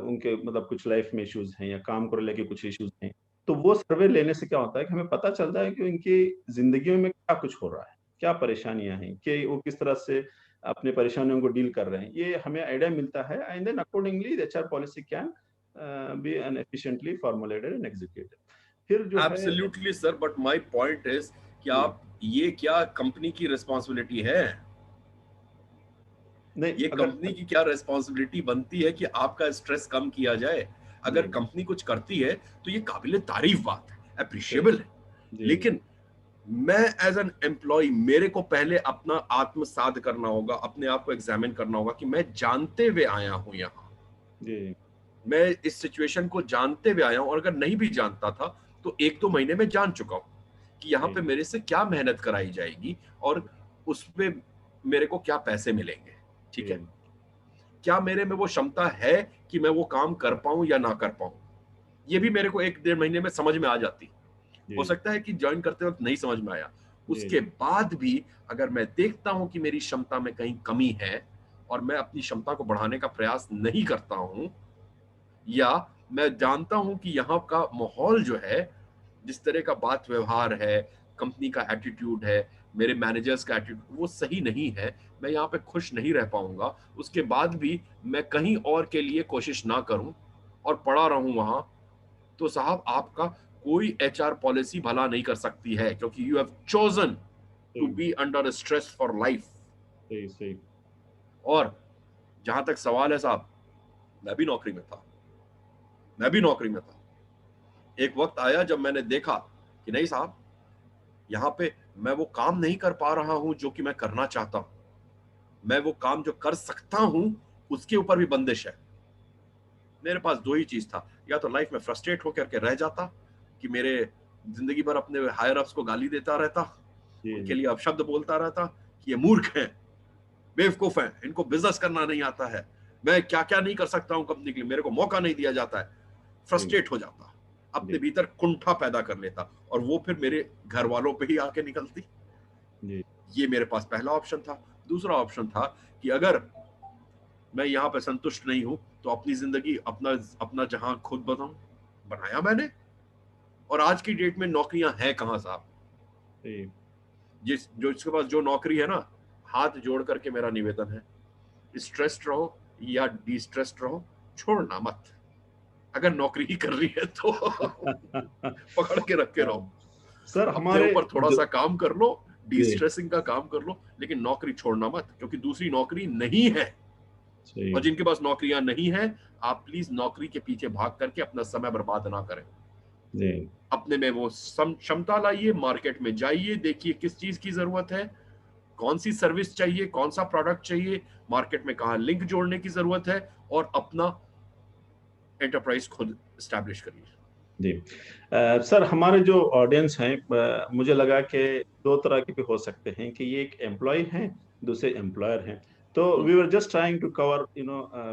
उनके मतलब कुछ लाइफ़ में इश्यूज़ हैं या काम को लेके कुछ इश्यूज़ हैं। तो वो सर्वे लेने से क्या होता है कि हमें पता चलता है कि उनकी ज़िंदगी में क्या कुछ हो रहा है, क्या परेशानियाँ हैं, कि वो किस तरह से अपनी परेशानियों को डील कर रहे हैं। ये हमें आइडिया मिलता है and then accordingly the HR policy can be an efficiently formulated and executed. फिर जो है absolutely sir, but my point is कि जी, आप, ये क्या कंपनी की रिस्पॉन्सिबिलिटी है? नहीं ये अगर कंपनी की क्या रिस्पॉन्सिबिलिटी बनती है कि आपका स्ट्रेस कम किया जाए? अगर जी, कंपनी कुछ करती है तो ये काबिले तारीफ बात है, सही, अप्रिशिएबल है। जी, लेकिन मैं एज एन एम्प्लॉय, मेरे को पहले अपना आत्मसात करना होगा, अपने आप को एग्जामिन करना होगा कि मैं जानते हुए आया हूं यहाँ, जी, मैं इस सिचुएशन को जानते हुए आया हूं, और अगर नहीं भी जानता था तो 1-2 महीने में जान चुका हूं कि यहाँ पे जी, मेरे से क्या मेहनत कराई जाएगी और उसपे मेरे को क्या पैसे मिलेंगे। ठीक है, जी, क्या मेरे में वो क्षमता है कि मैं वो काम कर पाऊं या ना कर पाऊं, ये भी मेरे को 1-1.5 महीने में समझ में आ जाती। हो जी, सकता है कि ज्वाइन करते वक्त नहीं समझ में आया, जी, उसके बाद भी अगर मैं देखता हूं कि मेरी क्षमता में कहीं कमी है और मैं अपनी क्षमता को बढ़ाने का प्रयास नहीं करता हूं, या मैं जानता हूं कि यहाँ का माहौल जो है, जिस तरह का बात व्यवहार है, कंपनी का एटीट्यूड है, मेरे मैनेजर्स का एटीट्यूड वो सही नहीं है, मैं यहाँ पे खुश नहीं रह पाऊंगा, उसके बाद भी मैं कहीं और के लिए कोशिश ना करूं और पड़ा रहूं वहां, तो साहब आपका कोई एचआर पॉलिसी भला नहीं कर सकती है, क्योंकि यू हैव चोजन टू सही, be under stress for life. सही, सही, और जहां तक सवाल है साहब, मैं भी नौकरी में था, मैं भी नौकरी में था। एक वक्त आया जब मैंने देखा कि नहीं साहब, यहाँ पे मैं वो काम नहीं कर पा रहा हूं जो कि मैं करना चाहता हूं, मैं वो काम जो कर सकता हूं उसके ऊपर भी बंदिश है। मेरे पास दो ही चीज था, या तो लाइफ में फ्रस्ट्रेट होकर के रह जाता कि मेरे जिंदगी भर अपने हायर अप्स को गाली देता रहता, जी, उनके जी, लिए अपशब्द बोलता रहता कि ये मूर्ख हैं, बेवकूफ हैं, इनको बिजनेस करना नहीं आता है, मैं क्या क्या नहीं कर सकता हूं कंपनी के लिए, मेरे को मौका नहीं दिया जाता है। जी, फ्रस्ट्रेट हो जाता, अपने जी, भीतर कुंठा पैदा कर लेता, और वो फिर मेरे घर वालों पे ही आके निकलती। जी, ये मेरे पास पहला ऑप्शन था। दूसरा ऑप्शन था कि अगर मैं यहाँ पे संतुष्ट नहीं हूं तो अपनी जिंदगी, अपना अपना जहां खुद बनाऊं, बनाया मैंने। और आज की डेट में नौकरियां हैं कहां साहब? सही, जिस जो इसके पास जो नौकरी है ना, हाथ जोड़ करके मेरा निवेदन है, स्ट्रेस्ड रहो या डिस्ट्रेस्ड रहो, छोड़ना मत। अगर नौकरी ही कर रही है तो पकड़ के रख के रहो, हाँ, सर अपने हमारे ऊपर थोड़ा जो सा काम कर लो, जी, डिस्ट्रेसिंग का काम कर लो, लेकिन नौकरी छोड़ना मत, क्योंकि दूसरी नौकरी नहीं है। सही, और जिनके पास नौकरियां नहीं है, आप प्लीज नौकरी के पीछे भाग करके अपना समय बर्बाद ना करें। जी, अपने में वो क्षमता लाइए, मार्केट में जाइए, देखिए किस चीज की जरूरत है, कौन सी सर्विस चाहिए, कौन सा प्रोडक्ट चाहिए, मार्केट में कहाँ लिंक जोड़ने की जरूरत है, और अपना एंटरप्राइज खुद स्टैब्लिश करिए। जी। सर हमारे जो ऑडियंस हैं मुझे लगा कि 2 तरह के भी हो सकते हैं कि ये एक एम्प्लॉयी हैं, दूसरे एम्प्लॉयर हैं। तो we were just trying to cover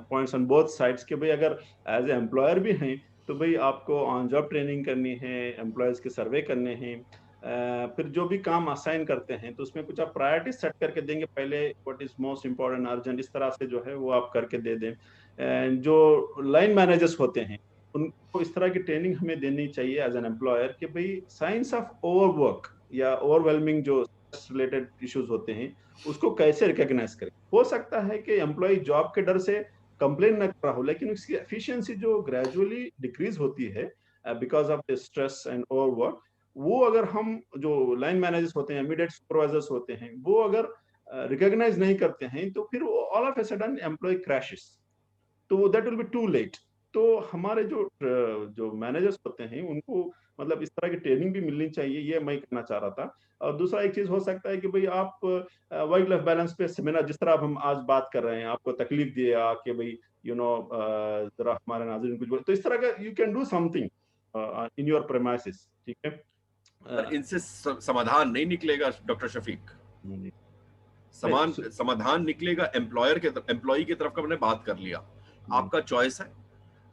points on both sides कि भई अगर एज़ ए एम्प्लॉयर भी हैं, तो भई आपको ऑन जॉब ट्रेनिंग करनी है, एम्प्लॉइज़ के सर्वे करने हैं। फिर जो भी काम असाइन करते हैं, तो उसमें कुछ आप प्रायोरिटीज़ सेट करके देंगे, पहले what is most important, urgent इस तरह से जो है वो आप करके दे दें। जो लाइन मैनेजर्स होते हैं, उनको इस तरह की ट्रेनिंग हमें देनी चाहिए एज एन एम्प्लॉयर कि भाई साइंस ऑफ ओवरवर्क या ओवरवेलमिंग जो रिलेटेड इश्यूज होते हैं उसको कैसे रिकॉग्नाइज करें। हो सकता है कि एम्प्लॉय जॉब के डर से कंप्लेन न कर रहा हो, लेकिन उसकी एफिशिएंसी जो ग्रेजुअली डिक्रीज होती है because of the stress and overwork, वो अगर हम जो लाइन मैनेजर्स होते हैं, इमीडिएट सुपरवाइजर्स होते हैं, वो अगर रिकॉग्नाइज नहीं करते हैं, तो फिर वो all of a sudden employ crashes, तो that will be too late. तो हमारे जो मैनेजर्स होते हैं उनको मतलब इस तरह की ट्रेनिंग भी मिलनी चाहिए, ये मैं कहना चाह रहा था। और दूसरा एक चीज हो सकता है कि भाई आप वर्क लाइफ बैलेंस पे सेमिनार, जिस तरह अब हम आज बात कर रहे हैं, आपको तकलीफ दिया कि भाई जरा हमारे नाज़रीन कुछ बोले, तो इस तरह का you can do something in your premises, ठीक है। पर इनसे समाधान नहीं निकलेगा डॉक्टर शफीक। नहीं, समाधान निकलेगा एम्प्लॉयर के तरफ, एम्प्लॉई की तरफ का हमने बात कर लिया। आपका चॉइस है।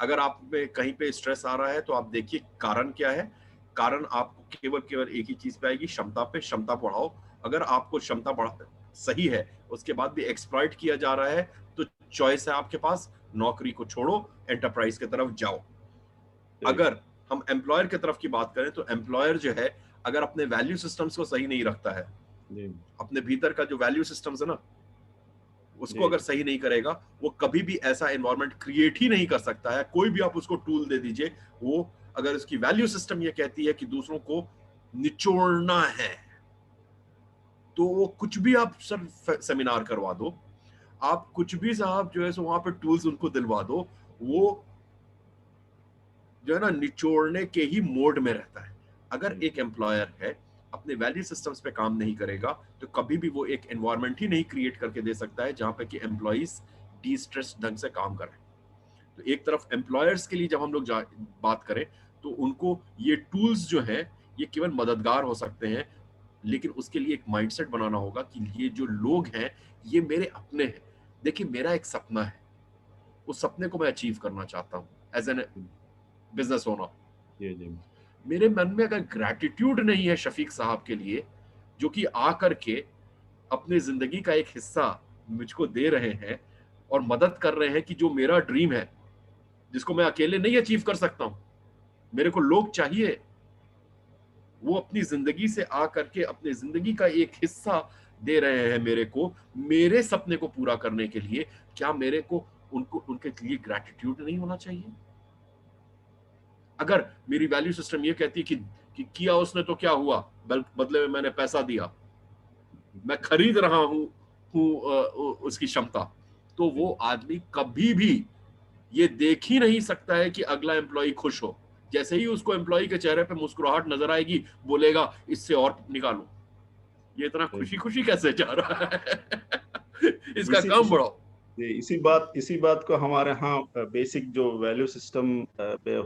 अगर आप में कहीं पे स्ट्रेस आ रहा है तो आप देखिए कारण क्या है। कारण आपको केवल केवल एक ही चीज पे आएगी, क्षमता पे। क्षमता बढ़ाओ। अगर आपको क्षमता बढ़ा सही है, उसके बाद भी एक्सप्लॉइट किया जा रहा है, तो चॉइस है आपके पास, नौकरी को छोड़ो, एंटरप्राइज की तरफ जाओ। अगर हम एम्प्लॉयर की तरफ की बात करें तो एम्प्लॉयर जो है, अगर अपने वैल्यू सिस्टम्स को सही नहीं रखता है, अपने भीतर का जो वैल्यू सिस्टम्स है ना, उसको अगर सही नहीं करेगा, वो कभी भी ऐसा एनवायरनमेंट क्रिएट ही नहीं कर सकता है। कोई भी आप उसको टूल दे दीजिए, वो अगर उसकी वैल्यू सिस्टम ये कहती है कि दूसरों को निचोड़ना है, तो वो कुछ भी आप सर सेमिनार करवा दो, आप कुछ भी साहब जो है सो वहां पे टूल्स उनको दिलवा दो, वो जो है ना निचोड़ने के ही मोड में रहता है। अगर एक एम्प्लॉयर है अपने वैल्यू सिस्टम्स पे काम नहीं करेगा, तो कभी भी वो एक एनवायरनमेंट ही नहीं क्रिएट करके दे सकता है जहां पे कि एम्प्लॉइज डी स्ट्रेस ढंग से काम करें। तो एक तरफ एम्प्लॉयर्स के लिए जब हम लोग बात करें, तो उनको ये टूल्स जो है ये केवल मददगार हो सकते हैं, लेकिन उसके लिए एक माइंडसेट बनाना होगा कि ये जो लोग हैं ये मेरे अपने हैं। देखिए, मेरा एक सपना है, उस सपने को मैं अचीव करना चाहता हूँ एज एन बिजनेस ओनर। मेरे मन में अगर ग्रैटिट्यूड नहीं है शफीक साहब के लिए, जो कि आकर के अपने जिंदगी का एक हिस्सा मुझको दे रहे हैं और मदद कर रहे हैं कि जो मेरा ड्रीम है, जिसको मैं अकेले नहीं अचीव कर सकता हूं, मेरे को लोग चाहिए, वो अपनी जिंदगी से आकर के अपने जिंदगी का एक हिस्सा दे रहे हैं मेरे को, मेरे सपने को पूरा करने के लिए। क्या मेरे को उनको उनके लिए ग्रैटिट्यूड नहीं होना चाहिए? अगर मेरी वैल्यू सिस्टम ये कहती है कि किया उसने तो क्या हुआ, बदले में मैंने पैसा दिया, मैं खरीद रहा हूं उसकी क्षमता, तो वो आदमी कभी भी ये देख ही नहीं सकता है कि अगला एम्प्लॉय खुश हो। जैसे ही उसको एम्प्लॉय के चेहरे पे मुस्कुराहट नजर आएगी, बोलेगा इससे और निकालो, ये इतना खुशी खुशी कैसे जा रहा है इसका काम बढ़ाओ। इसी बात को हमारे यहाँ बेसिक जो वैल्यू सिस्टम पे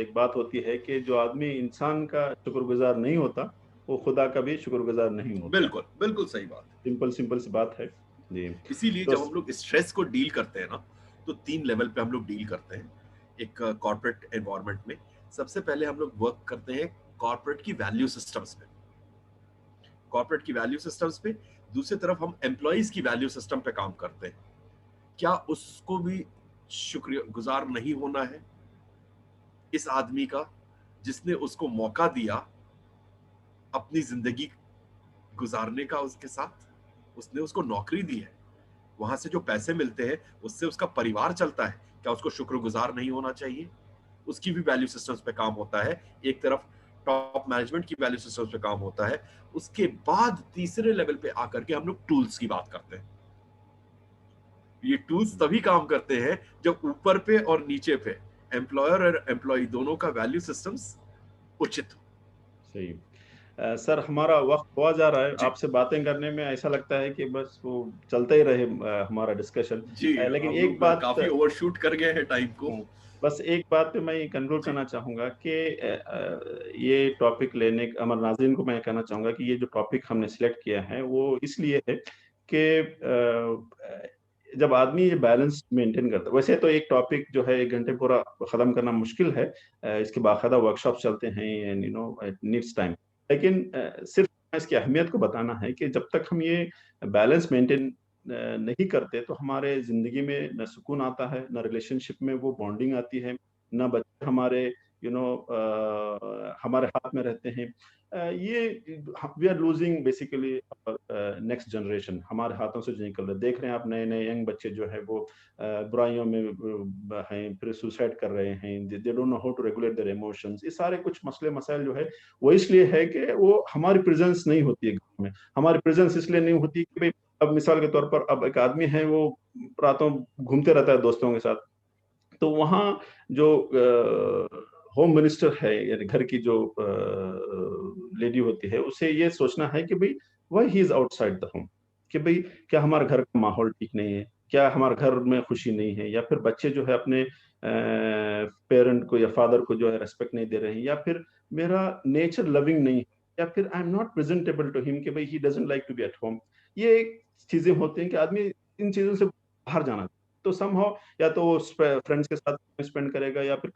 एक बात होती है कि जो आदमी इंसान का शुक्रगुजार नहीं होता, वो खुदा का भी शुक्रगुजार नहीं होता। बिल्कुल बिल्कुल सही बात, सिंपल सी बात है जी। इसीलिए जब हम लोग स्ट्रेस को डील करते हैं ना, तो 3 लेवल पे हम लोग डील करते हैं। एक कॉर्पोरेट एनवायरनमेंट में सबसे पहले हम लोग वर्क करते हैं कॉर्पोरेट की वैल्यू सिस्टम्स पे, कॉर्पोरेट की वैल्यू सिस्टम्स पे। दूसरी तरफ हम एम्प्लॉइज की वैल्यू सिस्टम पे काम करते हैं। क्या उसको भी शुक्रगुजार नहीं होना है इस आदमी का, जिसने उसको मौका दिया अपनी जिंदगी गुजारने का उसके साथ, उसने उसको नौकरी दी है, वहां से जो पैसे मिलते हैं उससे उसका परिवार चलता है। क्या उसको शुक्रगुजार नहीं होना चाहिए? उसकी भी वैल्यू सिस्टम्स पे काम होता है। एक तरफ टॉप मैनेजमेंट की वैल्यू सिस्टम्स पे काम होता है। उसके बाद तीसरे लेवल पे आकर के हम लोग टूल्स की बात करते हैं। ये टूल्स तभी काम करते हैं जब ऊपर पे और नीचे पे एम्प्लॉयर और एम्प्लॉय दोनों का वैल्यू सिस्टम्स उचित हो। सही। सर, हमारा वक्त हुआ जा रहा है, आपसे बातें करने में ऐसा लगता है कि बस वो चलता ही रहे हमारा डिस्कशन जी। लेकिन एक बात काफी ओवरशूट कर गए हैं टाइम को। बस एक बात पे मैं कंक्लूड करना चाहूंगा कि ये टॉपिक लेने, हमारे नाज़रीन को मैं कहना चाहूंगा कि ये जो टॉपिक हमने सिलेक्ट किया है वो इसलिए है कि जब आदमी ये बैलेंस मेंटेन करता है, वैसे तो एक टॉपिक जो है 1 घंटे पूरा खत्म करना मुश्किल है, इसके बाकायदा वर्कशॉप चलते हैं एंड इट नीड्स टाइम, लेकिन सिर्फ इसकी अहमियत को बताना है कि जब तक हम ये बैलेंस मेंटेन नहीं करते तो हमारे जिंदगी में न सुकून आता है, न रिलेशनशिप में वो बॉन्डिंग आती है, न बच्चे हमारे हमारे हाथ में रहते हैं। ये we are losing basically next generation, हमारे हाथों से जो निकल रहे, देख रहे हैं आप नए नए यंग बच्चे जो है वो बुराइयों में हैं, फिर सुसाइड कर रहे हैं, they don't know how to regulate their emotions. ये सारे कुछ मसले मसाइल जो है वो इसलिए है कि वो हमारी प्रेजेंस नहीं होती है घर में। हमारी प्रेजेंस इसलिए नहीं होती कि भाई अब मिसाल के तौर पर अब एक आदमी है, वो रातों घूमते रहता है दोस्तों के साथ, तो वहाँ जो होम मिनिस्टर है, यानी घर की जो लेडी होती है, उसे ये सोचना है कि भई why he is outside the home, कि भई क्या हमारे घर का माहौल ठीक नहीं है? क्या हमारे घर में खुशी नहीं है? या फिर बच्चे जो है अपने पेरेंट को या फादर को जो है रिस्पेक्ट नहीं दे रहे हैं, या फिर मेरा नेचर लविंग नहीं है, या फिर I am not presentable to him, कि भई he doesn't like to be at home. ये चीज़ें होती हैं कि आदमी इन चीज़ों से बाहर जाना, तो समहाउ या तो वो फ्रेंड्स के साथ टाइम स्पेंड करेगा, या फिर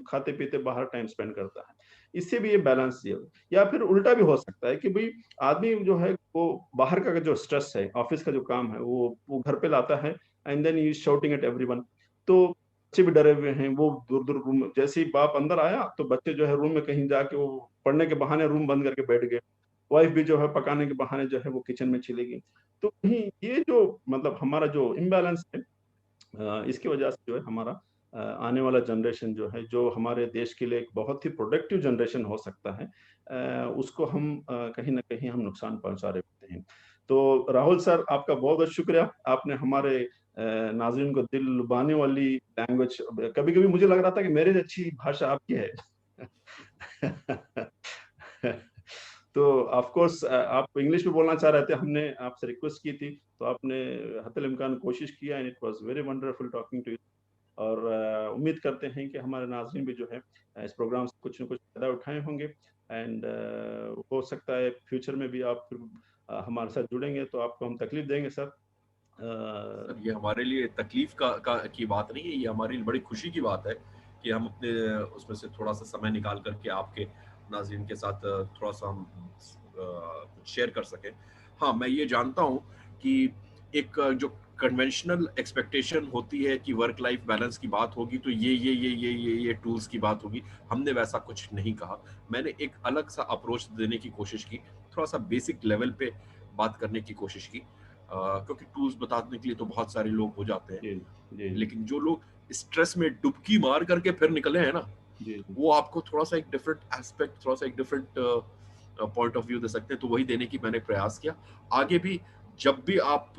खाते-पीते बाहर टाइम स्पेंड करता है। इससे भी ये बैलेंस ये, या फिर उल्टा भी हो सकता है कि भई आदमी जो है वो बाहर का जो स्ट्रेस है, ऑफ़िस का जो काम है, वो घर पे लाता है, and then he is shouting at everyone. तो बच्चे भी डरे हुए हैं, वो दूर-दूर रूम में, जैसे ही बाप अंदर आया तो बच्चे जो है रूम में कहीं जाके वो पढ़ने के बहाने रूम बंद करके बैठ गए। वाइफ़ भी जो है पकाने के बहाने जो है वो किचन में चली गई। तो कहीं ये जो मतलब हमारा जो इम्बैलेंस है, इसकी वजह से जो है हमारा आने वाला जनरेशन जो है, जो हमारे देश के लिए एक बहुत ही प्रोडक्टिव जनरेशन हो सकता है, उसको हम कहीं न कहीं हम नुकसान पहुँचा रहे होते हैं। तो राहुल सर, आपका बहुत-बहुत शुक्रिया। आपने हमारे नाज़रीन को दिल लुभाने वाली लैंग्वेज, कभी-कभी मुझे लग रहा था कि मेरे से अच्छी भाषा आपकी है। तो ऑफ कोर्स आप इंग्लिश में बोलना चाह रहे थे, हमने आपसे रिक्वेस्ट की थी, तो आपने हतल इम्कान कोशिश किया, and it was very wonderful talking to you. और उम्मीद करते हैं कि हमारे नाज़रीन भी जो है इस प्रोग्राम से कुछ न कुछ फ़ायदा उठाए होंगे, एंड हो सकता है फ्यूचर में भी आप फिर हमारे साथ जुड़ेंगे, तो आपको हम तकलीफ़ देंगे सर। सर ये हमारे लिए तकलीफ का की बात नहीं है, ये हमारे लिए बड़ी खुशी की बात है कि हम अपने उसमें से थोड़ा सा समय निकाल करके आपके नाज़रीन के साथ थोड़ा सा हम कुछ शेयर कर सकें। हाँ, मैं ये जानता हूँ कि एक जो कन्वेंशनल एक्सपेक्टेशन होती है कि वर्क लाइफ बैलेंस की बात होगी तो ये टूल्स की बात होगी। हमने वैसा कुछ नहीं कहा। मैंने एक अलग सा अप्रोच देने की कोशिश की, थोड़ा सा बेसिक लेवल पे बात करने की कोशिश की। क्योंकि टूल्स बताने के लिए तो बहुत सारे लोग हो जाते हैं, जी, जी, जी। लेकिन जो लोग स्ट्रेस में डुबकी मार करके फिर निकले हैं ना, जी, जी। वो आपको थोड़ा सा एक डिफरेंट एस्पेक्ट, थोड़ा सा एक डिफरेंट पॉइंट ऑफ व्यू दे सकते हैं, तो वही देने की मैंने प्रयास किया। आगे भी जब भी आप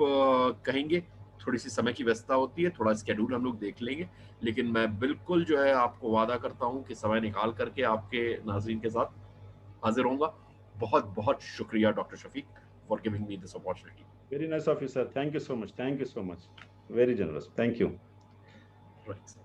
कहेंगे, थोड़ी सी समय की व्यस्तता होती है, थोड़ा स्केड्यूल हम लोग देख लेंगे, लेकिन मैं बिल्कुल जो है आपको वादा करता हूँ कि समय निकाल करके आपके नाज़रीन के साथ हाजिर होऊंगा। बहुत बहुत शुक्रिया doctor Shafiq for giving me this opportunity. Very nice of you sir. Thank you so much. Thank you so much. Very generous. Thank you. Right.